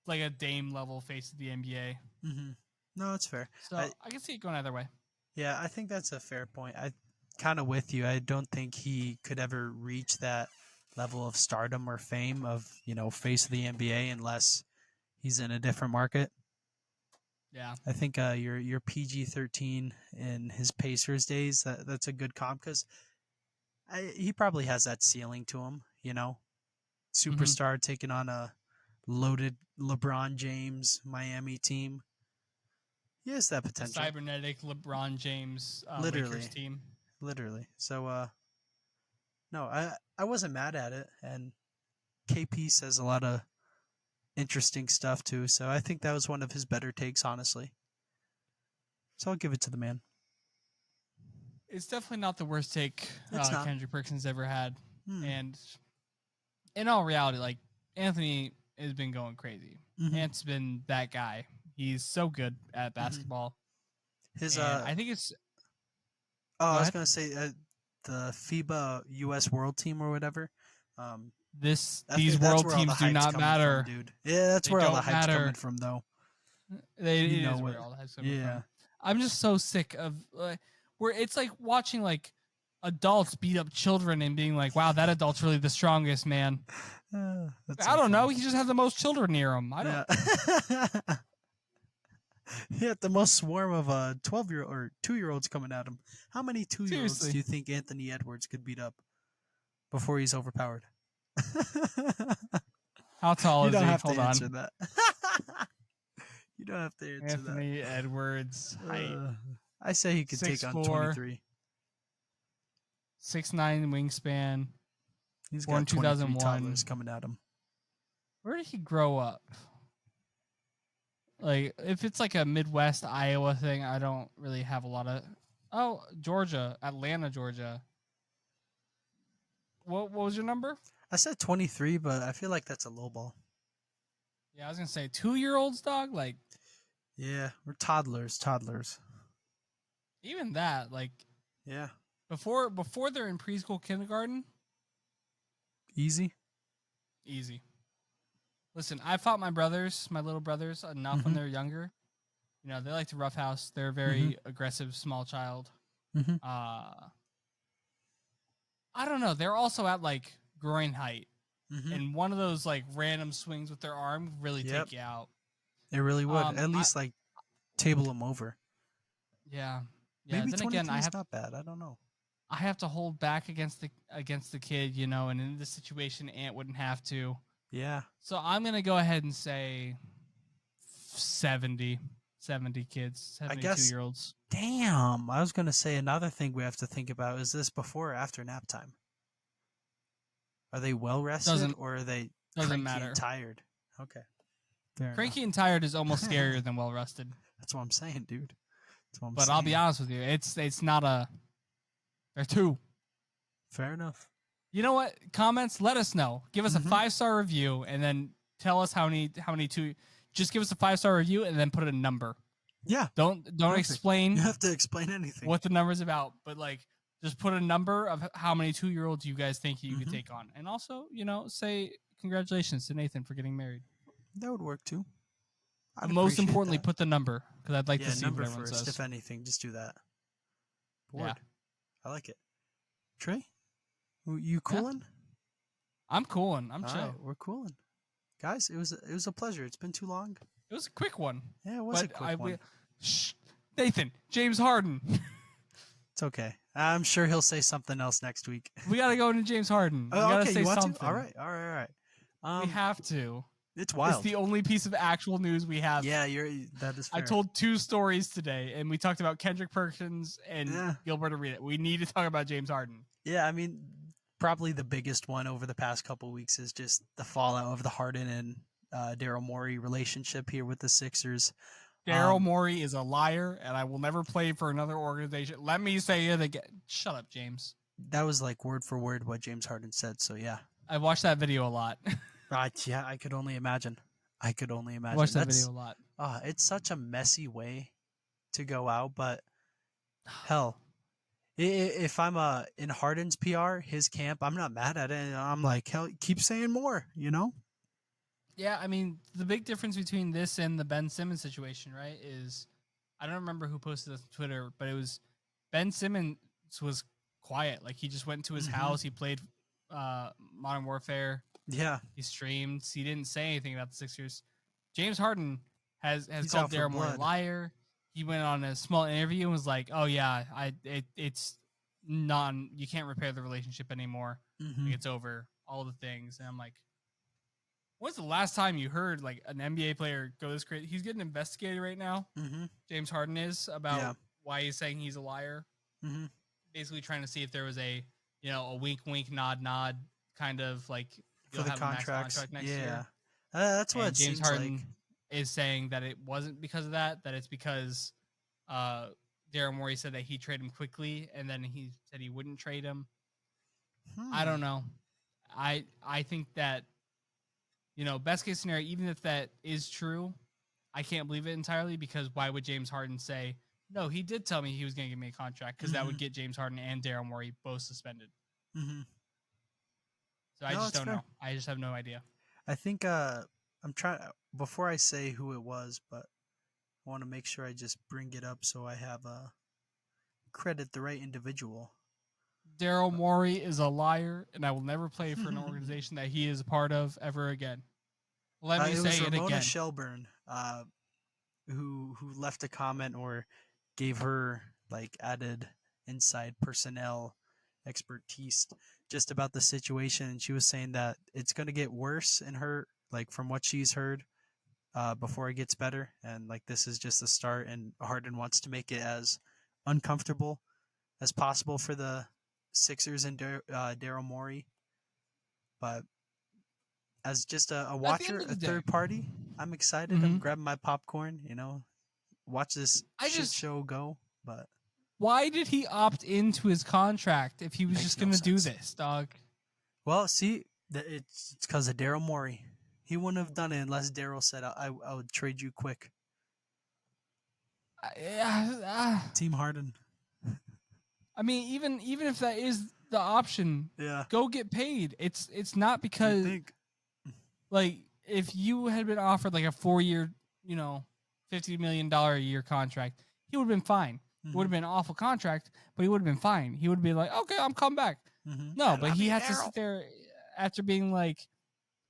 Like a Dame level face of the NBA. Mm-hmm. No, it's fair. So I can see it going either way. Yeah, I think that's a fair point. I kind of with you. I don't think he could ever reach that level of stardom or fame of face of the NBA unless he's in a different market. Yeah, I think your PG-13 in his Pacers days that's a good comp because he probably has that ceiling to him. Superstar taking on a loaded LeBron James Miami team. He has that the potential. cybernetic LeBron James Lakers team. Literally. So no, I wasn't mad at it, and KP says a lot of interesting stuff too. So I think that was one of his better takes, honestly. So I'll give it to the man. It's definitely not the worst take Kendrick Perkins ever had, and in all reality, like Anthony has been going crazy. Ant's been that guy. He's so good at basketball. I think it's. Oh, I was gonna say the FIBA U.S. World Team or whatever. These world teams do not matter, from, dude. Yeah, that's where all the hype's coming from, though. It is where all the hype's coming from. I'm just so sick of where it's like watching like adults beat up children and being like, "Wow, that adult's really the strongest, man." I don't know. He just has the most children near him. I don't. He had the most swarm of 12-year-old or 2-year-olds coming at him. How many 2-year-olds do you think Anthony Edwards could beat up before he's overpowered? How tall is he? Hold on. That. You don't have to answer Anthony Edwards height. I say he could take on 23. 6'9" wingspan. He's born got 2001. Toddlers coming at him. Where did he grow up? Like, if it's like a Midwest Iowa thing, I don't really have a lot of. Oh, Georgia, Atlanta, Georgia. What was your number? I said 23, but I feel like that's a low ball. Yeah, I was gonna say 2-year-olds, dog. Like, yeah, we're toddlers. Even that, like, yeah. Before they're in preschool, kindergarten. Easy. Listen, I fought my little brothers, enough when they're younger. They like to roughhouse. They're a very aggressive small child. I don't know. They're also at like groin height, and one of those like random swings with their arm really take you out. It really would. At least like table them over. Yeah. Maybe then again, not bad. I don't know. I have to hold back against the kid, and in this situation, Ant wouldn't have to. Yeah. So I'm going to go ahead and say 70 kids, 72-year-olds. Damn. I was going to say another thing we have to think about is this before or after nap time? Are they well rested or are they cranky and tired? Okay. Cranky and tired is almost scarier than well rested. That's what I'm saying, dude. I'll be honest with you. It's not a... They're 2. Fair enough. You know what? Comments, let us know. Give us a 5-star review and then tell us how many 2. Just give us a 5-star review and then put a number. Yeah. Don't explain. You have to explain anything. What the number's about, but like just put a number of how many 2-year-olds you guys think you could take on. And also, say congratulations to Nathan for getting married. That would work too. Most importantly, put the number because I'd like to see number what everyone first. says. If anything, just do that. Word. Yeah. I like it. Trey? You cooling? Yeah. I'm cooling. I'm chill. Right, we're cooling, guys. It was a pleasure. It's been too long. It was a quick one. Yeah, it was a quick one. Nathan, James Harden. It's okay. I'm sure he'll say something else next week. We gotta go into James Harden. We gotta say something. All right. We have to. It's wild. It's the only piece of actual news we have. Yeah, that is fair. I told 2 stories today, and we talked about Kendrick Perkins and Gilbert Arenas. We need to talk about James Harden. Yeah, I mean, probably the biggest one over the past couple of weeks is just the fallout of the Harden and Daryl Morey relationship here with the Sixers. Daryl Morey is a liar, and I will never play for another organization. Let me say it again. Shut up, James. That was like word for word what James Harden said. So yeah, I watched that video a lot. yeah, I could only imagine. I could only imagine. Watched that video a lot. It's such a messy way to go out, but hell, if I'm in Harden's PR, his camp, I'm not mad at it. I'm like, hell, keep saying more, you know? Yeah, I mean, the big difference between this and the Ben Simmons situation, right, is I don't remember who posted this on Twitter, but it was Ben Simmons was quiet. Like, he just went to his house. He played Modern Warfare. Yeah. He streamed. He didn't say anything about the Sixers. James Harden has He's called out for Daryl Morey a blood. liar. He went on a small interview and was like, "Oh yeah, it's you can't repair the relationship anymore. Like, it's over. All the things." And I'm like, when's the last time you heard like an NBA player go this crazy? He's getting investigated right now. James Harden is about why he's saying he's a liar. Basically trying to see if there was a wink wink nod nod kind of like for the have contracts. A max contract next year. That's what James seems Harden like. is saying that it wasn't because of that it's because Daryl Morey said that he traded him quickly, and then he said he wouldn't trade him. I don't know. I think that, best case scenario, even if that is true, I can't believe it entirely, because why would James Harden say, no, he did tell me he was going to give me a contract, because that would get James Harden and Daryl Morey both suspended. So I just don't know. I just have no idea. I think I'm trying, before I say who it was, but I want to make sure I just bring it up so I have credit the right individual. Daryl Morey is a liar, and I will never play for an organization that he is a part of ever again. Let me say it again. Ramona Shelburne, who left a comment or gave her like added inside personnel expertise just about the situation, and she was saying that it's going to get worse in her, like from what she's heard, before it gets better, and like this is just the start, and Harden wants to make it as uncomfortable as possible for the Sixers and Daryl Morey. But as just a watcher, a third party, I'm excited. I'm grabbing my popcorn, watch this show go. But why did he opt into his contract if he was just going to do this, dog? Well, see, it's because of Daryl Morey. He wouldn't have done it unless Daryl said, I would trade you quick. Team Harden. I mean, even if that is the option, go get paid. It's not because, like, if you had been offered like a 4-year, $50 million a year contract, he would have been fine. It would have been an awful contract, but he would have been fine. He would be like, okay, I'm coming back. No, but he had to sit there after being like,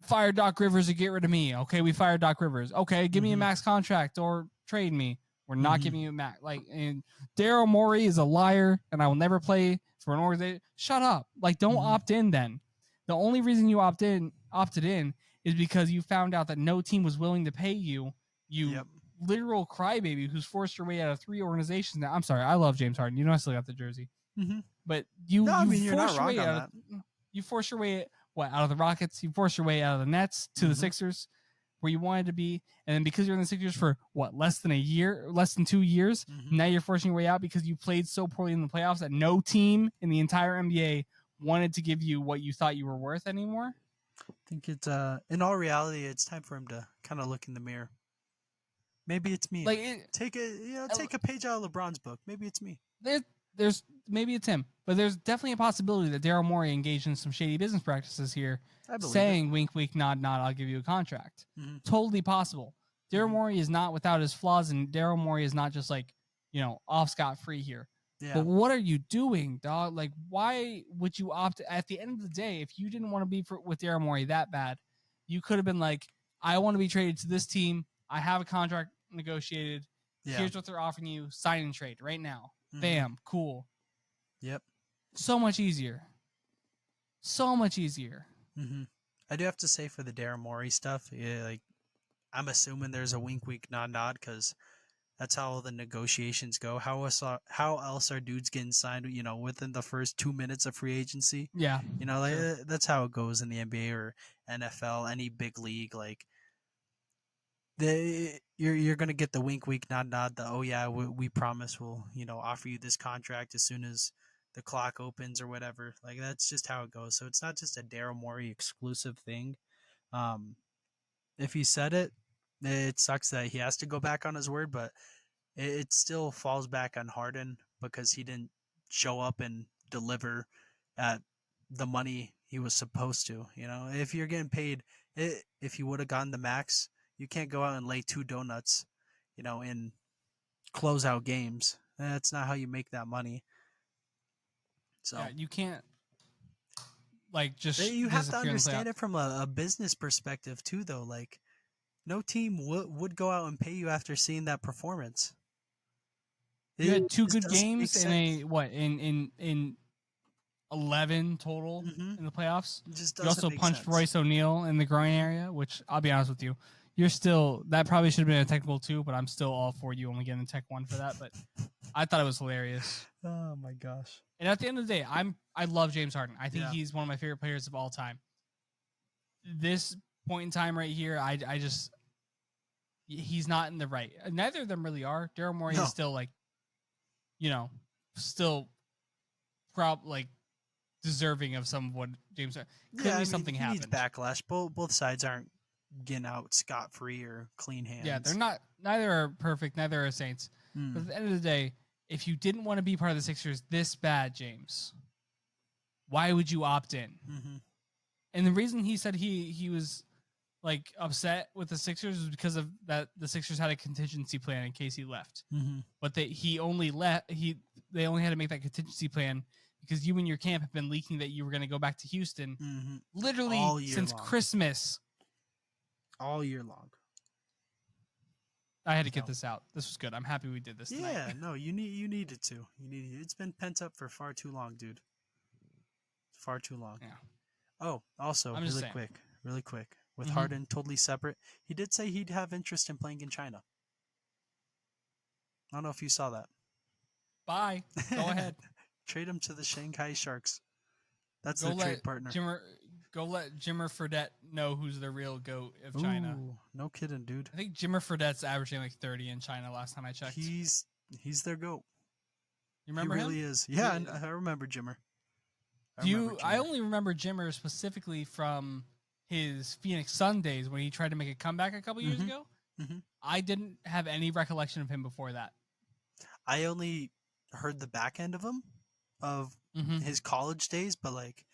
fire Doc Rivers to get rid of me. Okay, we fired Doc Rivers. Okay, give me a max contract or trade me. We're not giving you a max. Like, and Daryl Morey is a liar, and I will never play for an organization. Shut up. Like, don't opt in then. The only reason you opted in is because you found out that no team was willing to pay you. You literal crybaby who's forced your way out of 3 organizations. Now, I'm sorry, I love James Harden. I still got the jersey. But you forced your way out. You forced your way out of the Rockets. You forced your way out of the Nets to the Sixers, where you wanted to be, and then because you're in the Sixers for less than 2 years, now you're forcing your way out because you played so poorly in the playoffs that no team in the entire NBA wanted to give you what you thought you were worth anymore. I think it's in all reality, it's time for him to kind of look in the mirror. Maybe it's me. Take a page out of LeBron's book. Maybe it's me. There's maybe it's him, but there's definitely a possibility that Daryl Morey engaged in some shady business practices here, saying wink, wink, nod, nod, I'll give you a contract. Totally possible. Daryl Morey is not without his flaws, and Daryl Morey is not just like, off scot-free here. Yeah. But what are you doing, dog? Like, why would you opt? At the end of the day, if you didn't want to be with Daryl Morey that bad, you could have been like, I want to be traded to this team. I have a contract negotiated. Yeah. Here's what they're offering you. Sign and trade right now. Bam. Cool. Yep. So much easier. So much easier. I do have to say, for the Daryl Morey stuff, like, I'm assuming there's a wink, wink, nod, nod, because That's how all the negotiations go. How else are dudes getting signed? Within the first 2 minutes of free agency. Yeah, Like sure. that's how it goes in the NBA or NFL, any big league. Like you're gonna get the wink, wink, nod, nod. The oh yeah, we promise we'll offer you this contract as soon as the clock opens or whatever. Like that's just how it goes. So it's not just a Daryl Morey exclusive thing. Um, if he said it, it sucks that he has to go back on his word, but it still falls back on Harden because he didn't show up and deliver at the money he was supposed to. If you're getting paid, if you would have gotten the max, you can't go out and lay two donuts, in closeout games. That's not how you make that money. So Yeah, you can't like just you have to disappear and play out. understand it from a business perspective too, though. Like no team would go out and pay you after seeing that performance. You It had two just good doesn't make games in sense. a what in 11 total Mm-hmm. in the playoffs. It just You doesn't also make punched sense. Royce O'Neal in the groin area, which I'll be honest with you, you're still that probably should have been a technical too, but I'm still all for you only getting a tech one for that. But I thought it was hilarious. Oh my gosh. And at the end of the day, I love James Harden. I think Yeah. he's one of my favorite players of all time. This point in time right here, I just he's not in the right. Neither of them really are. Daryl Morey No. is still like, still like deserving of some of what James. Clearly, something he needs happened. backlash. Both sides aren't getting out scot free or clean hands. Yeah, they're not. Neither are perfect. Neither are saints. But at the end of the day, if you didn't want to be part of the Sixers this bad, James, why would you opt in? Mm-hmm. And the reason he said he was like upset with the Sixers was because of that the Sixers had a contingency plan in case he left. Mm-hmm. But he only they only had to make that contingency plan because you and your camp have been leaking that you were going to go back to Houston literally since long. Christmas. All year long. I had to get this out. This was good. I'm happy we did this tonight. Yeah, no, you needed to. It's been pent up for far too long, dude. Far too long. Yeah. Oh, also, I'm just really quick. With Harden totally separate, he did say he'd have interest in playing in China. I don't know if you saw that. Bye. Go ahead. Trade him to the Shanghai Sharks. That's the trade partner. Go let Jimmer Fredette know who's the real GOAT of China. Ooh, no kidding, dude. I think Jimmer Fredette's averaging like 30 in China last time I checked. He's their GOAT. You remember him? He really is. Yeah, I remember Jimmer. I only remember Jimmer specifically from his Phoenix Sun days when he tried to make a comeback a couple years ago. Mm-hmm. I didn't have any recollection of him before that. I only heard the back end of him, of his college days, but like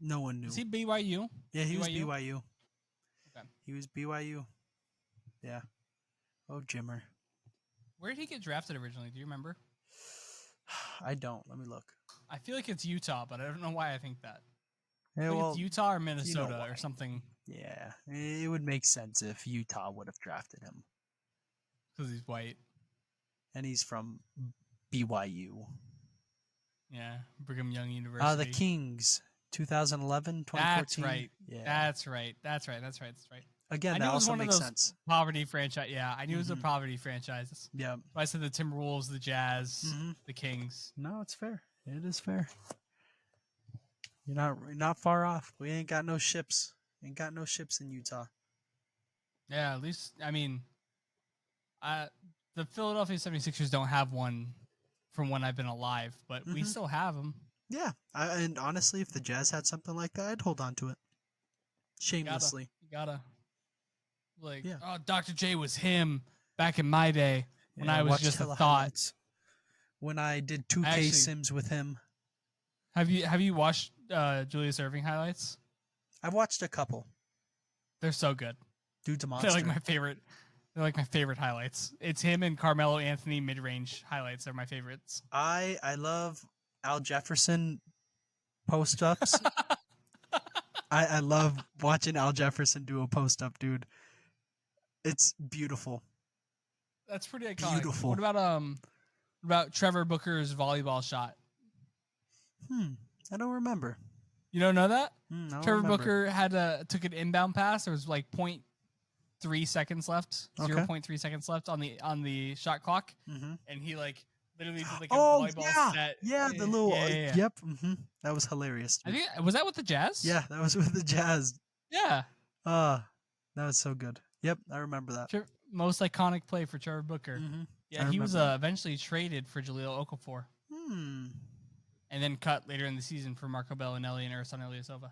no one knew. Is he BYU? Yeah, he was BYU. Okay. He was BYU. Yeah. Oh, Jimmer. Where did he get drafted originally? Do you remember? I don't. Let me look. I feel like it's Utah, but I don't know why I think that. Yeah, well, it's Utah or Minnesota or something. Yeah, it would make sense if Utah would have drafted him. Because he's white. And he's from BYU. Yeah, Brigham Young University. The Kings, 2011, 2014. That's right. Yeah. That's right. Again, that also makes sense. Poverty franchise. Yeah, I knew it was a poverty franchise. Yeah. I said the Timberwolves, the Jazz, the Kings. No, it's fair. It is fair. You're not far off. We ain't got no ships. Ain't got no ships in Utah. Yeah, at least, I mean, the Philadelphia 76ers don't have one from when I've been alive, but we still have them. Yeah, and honestly, if the Jazz had something like that, I'd hold on to it. Shamelessly. You gotta. Dr. J was him back in my day when I was just a thought. When I did 2K Sims with him. Have you watched Julius Erving highlights? I've watched a couple. They're so good. Dude's a monster. They're like my favorite. They're like my favorite highlights. It's him and Carmelo Anthony mid-range highlights are my favorites. I love Al Jefferson post-ups. I love watching Al Jefferson do a post-up, dude. It's beautiful. That's pretty iconic. Beautiful. What about Trevor Booker's volleyball shot? I don't remember. You don't know that? I don't Trevor remember. Booker took an inbound pass. There was like 3 seconds left, Okay. 0.3 seconds left on the shot clock, and he like literally did like a volleyball set. Yeah, the little yeah. yep. That was hilarious. I think was that with the Jazz? Yeah, that was with the Jazz. Yeah. That was so good. Yep, I remember that. Most iconic play for Trevor Booker. Yeah, he was eventually traded for Jahlil Okafor. And then cut later in the season for Marco Bellinelli and Ersan Ilyasova.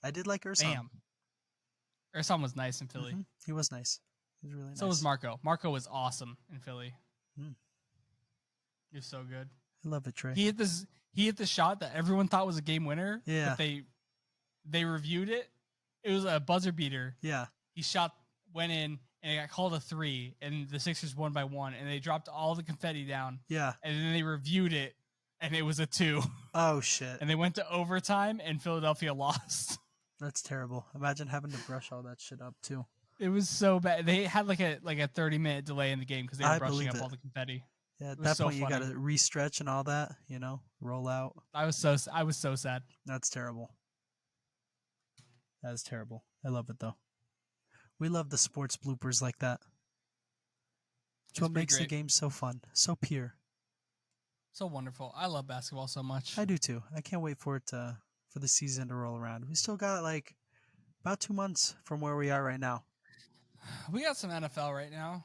I did like Ersan. Damn. Ersan was nice in Philly. He was nice. He was really nice. So was Marco. Marco was awesome in Philly. He was so good. I love it, Trey. He hit this shot that everyone thought was a game winner. Yeah. But they reviewed it. It was a buzzer beater. Yeah. He went in, and it got called a 3, and the Sixers won by 1, and they dropped all the confetti down. Yeah. And then they reviewed it, and it was a 2. Oh, shit. And they went to overtime, and Philadelphia lost. That's terrible. Imagine having to brush all that shit up, too. It was so bad. They had like a 30-minute delay in the game because they were brushing up all the confetti. Yeah, at that point, you got to re-stretch and all that, roll out. I was so sad. That's terrible. That is terrible. I love it, though. We love the sports bloopers like that. It's what makes the game so fun, so pure. So wonderful. I love basketball so much. I do, too. I can't wait for the season to roll around. We still got, about 2 months from where we are right now. We got some NFL right now.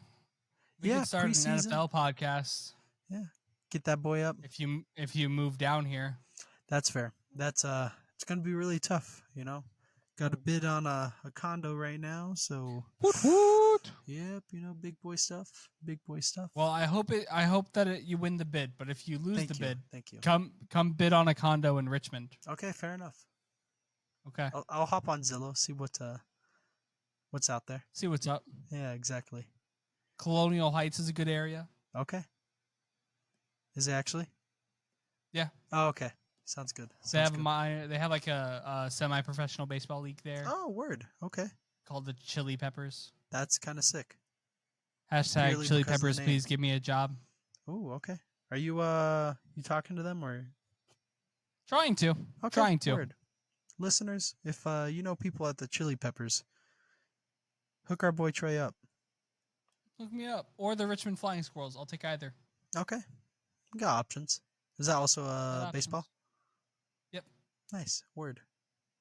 We could start an NFL podcast. Yeah, get that boy up. If you move down here, that's fair. That's it's gonna be really tough. Got a bid on a condo right now, so. Woot. Yep, big boy stuff. Big boy stuff. Well, I hope that you win the bid, but if you lose bid, thank you. Come bid on a condo in Richmond. Okay, fair enough. Okay, I'll hop on Zillow, see what's out there. See what's up. Yeah, exactly. Colonial Heights is a good area. Okay. Is it actually? Yeah. Oh, okay. Sounds good. They have like a semi-professional baseball league there. Oh, word. Okay. Called the Chili Peppers. That's kind of sick. # Chili Peppers, please give me a job. Oh, okay. Are you you talking to them or? Trying to. Okay. Trying to. Word. Listeners, if you know people at the Chili Peppers, hook our boy Trey up. Look me up. Or the Richmond Flying Squirrels. I'll take either. Okay. We got options. Is that also baseball? Yep. Nice. Word.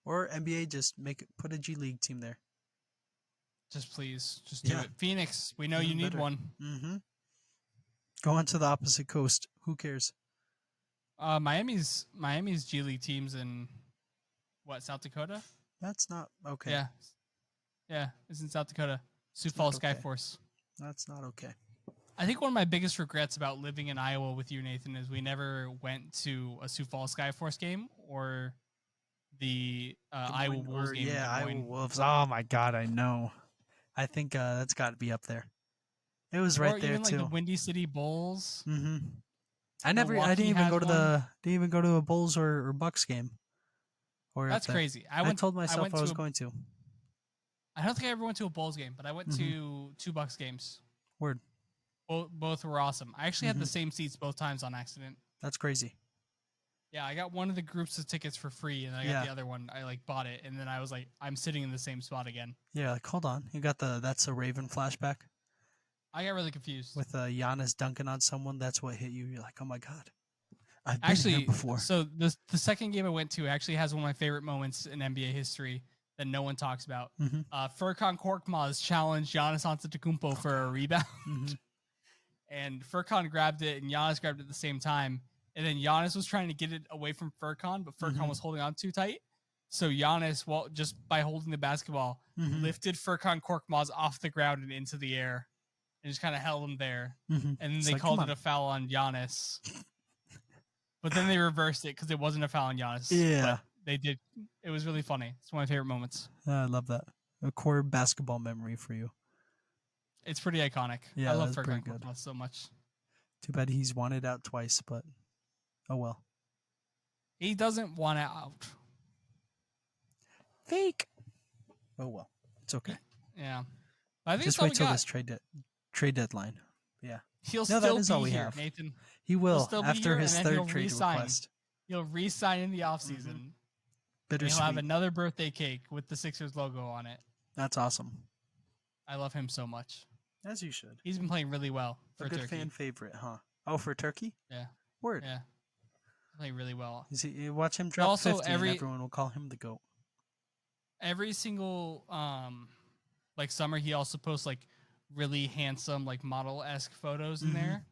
Or NBA, just put a G League team there. Just please. Just do it. Phoenix, we know you need one. Mm-hmm. Go on to the opposite coast. Who cares? Miami's G League teams in South Dakota? That's not okay. Yeah. Yeah, it's in South Dakota. Sioux Falls Skyforce. That's not okay. I think one of my biggest regrets about living in Iowa with you, Nathan, is we never went to a Sioux Falls Skyforce game or the Iowa Wolves game. Yeah, Iowa Wolves. Oh my God, I know. I think that's got to be up there. It was right there even too. Like the Windy City Bulls. Mm-hmm. I didn't even go to a Bulls or Bucks game. That's crazy. I told myself I was going to. I don't think I ever went to a Bulls game, but I went to 2 Bucks games. Word. Both were awesome. I actually had the same seats both times on accident. That's crazy. Yeah, I got one of the groups of tickets for free, and I got the other one. I bought it, and then I was like, I'm sitting in the same spot again. Yeah, hold on. You got That's a Raven flashback? I got really confused. With Giannis dunking on someone, that's what hit you. You're like, oh my God. I've been here before. So the second game I went to actually has one of my favorite moments in NBA history that no one talks about. Furkan Korkmaz challenged Giannis Antetokounmpo for a rebound. And Furkan grabbed it, and Giannis grabbed it at the same time. And then Giannis was trying to get it away from Furkan, but Furkan was holding on too tight. So Giannis, just by holding the basketball, lifted Furkan Korkmaz off the ground and into the air, and just kind of held him there. And then they called it a foul on Giannis. But then they reversed it because it wasn't a foul on Giannis. Yeah. But they did. It was really funny. It's one of my favorite moments. I love that. A core basketball memory for you. It's pretty iconic. Yeah, I love Furkan Korkmaz so much. Too bad he's wanted out twice, but oh well. He doesn't want it out. Fake. Oh well. It's okay. Yeah. But I think just wait till this trade deadline. Yeah. He'll still be here, Nathan. He will after his third trade request. He'll re-sign in the offseason. Bittersweet. He'll have another birthday cake with the Sixers logo on it. That's awesome. I love him so much. As you should. He's been playing really well for A good Turkey. fan favorite, huh? Oh, for Turkey? Yeah. Word. Yeah. Playing really well. You watch him drop also 50 and everyone will call him the GOAT. Every single like summer he also posts like really handsome like model-esque photos in there.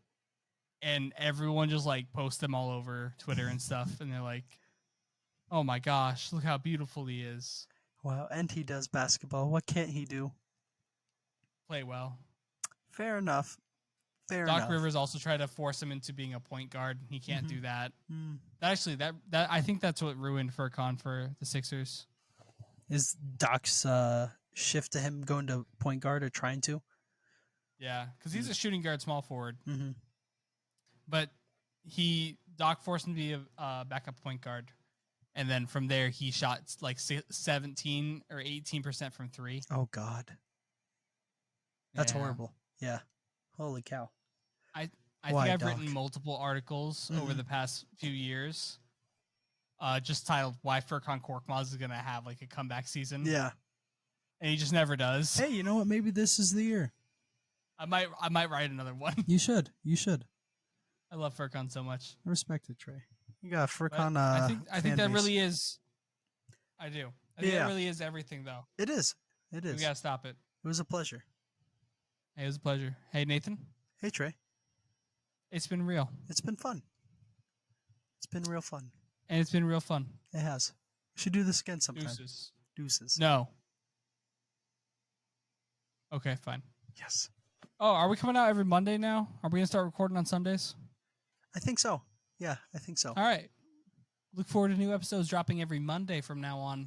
And everyone just like posts them all over Twitter and stuff, and they're like, "Oh my gosh, look how beautiful he is!" Wow, and he does basketball. What can't he do? Play well. Fair enough. Doc Rivers also tried to force him into being a point guard. He can't do that. That I think that's what ruined Furkan for the Sixers. Is Doc's shift to him going to point guard or trying to? Yeah, because he's a shooting guard, small forward. Mm-hmm. But Doc forced him to be a backup point guard, and then from there he shot like 17 or 18% from three. Oh God, that's horrible. Yeah, holy cow. I think I've written multiple articles over the past few years, just titled "Why Furkan Korkmaz is gonna have like a comeback season." Yeah, and he just never does. Hey, you know what? Maybe this is the year. I might write another one. You should. I love Furkan so much. I respect it, Trey. You got Furkan. I think that really is. I do. I think that really is everything, though. It is. We gotta stop it. It was a pleasure. Hey, it was a pleasure. Hey, Nathan. Hey, Trey. It's been real. It's been fun. It's been real fun. And it's been real fun. It has. We should do this again sometime. Deuces. No. Okay, fine. Yes. Oh, are we coming out every Monday now? Are we gonna start recording on Sundays? I think so. Yeah, I think so. All right. Look forward to new episodes dropping every Monday from now on.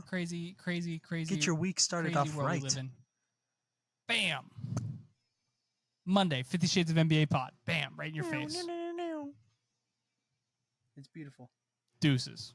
Crazy. Get your week started off right. We live in. Bam. Monday, 50 Shades of NBA pod. Bam, right in your face. It's beautiful. Deuces.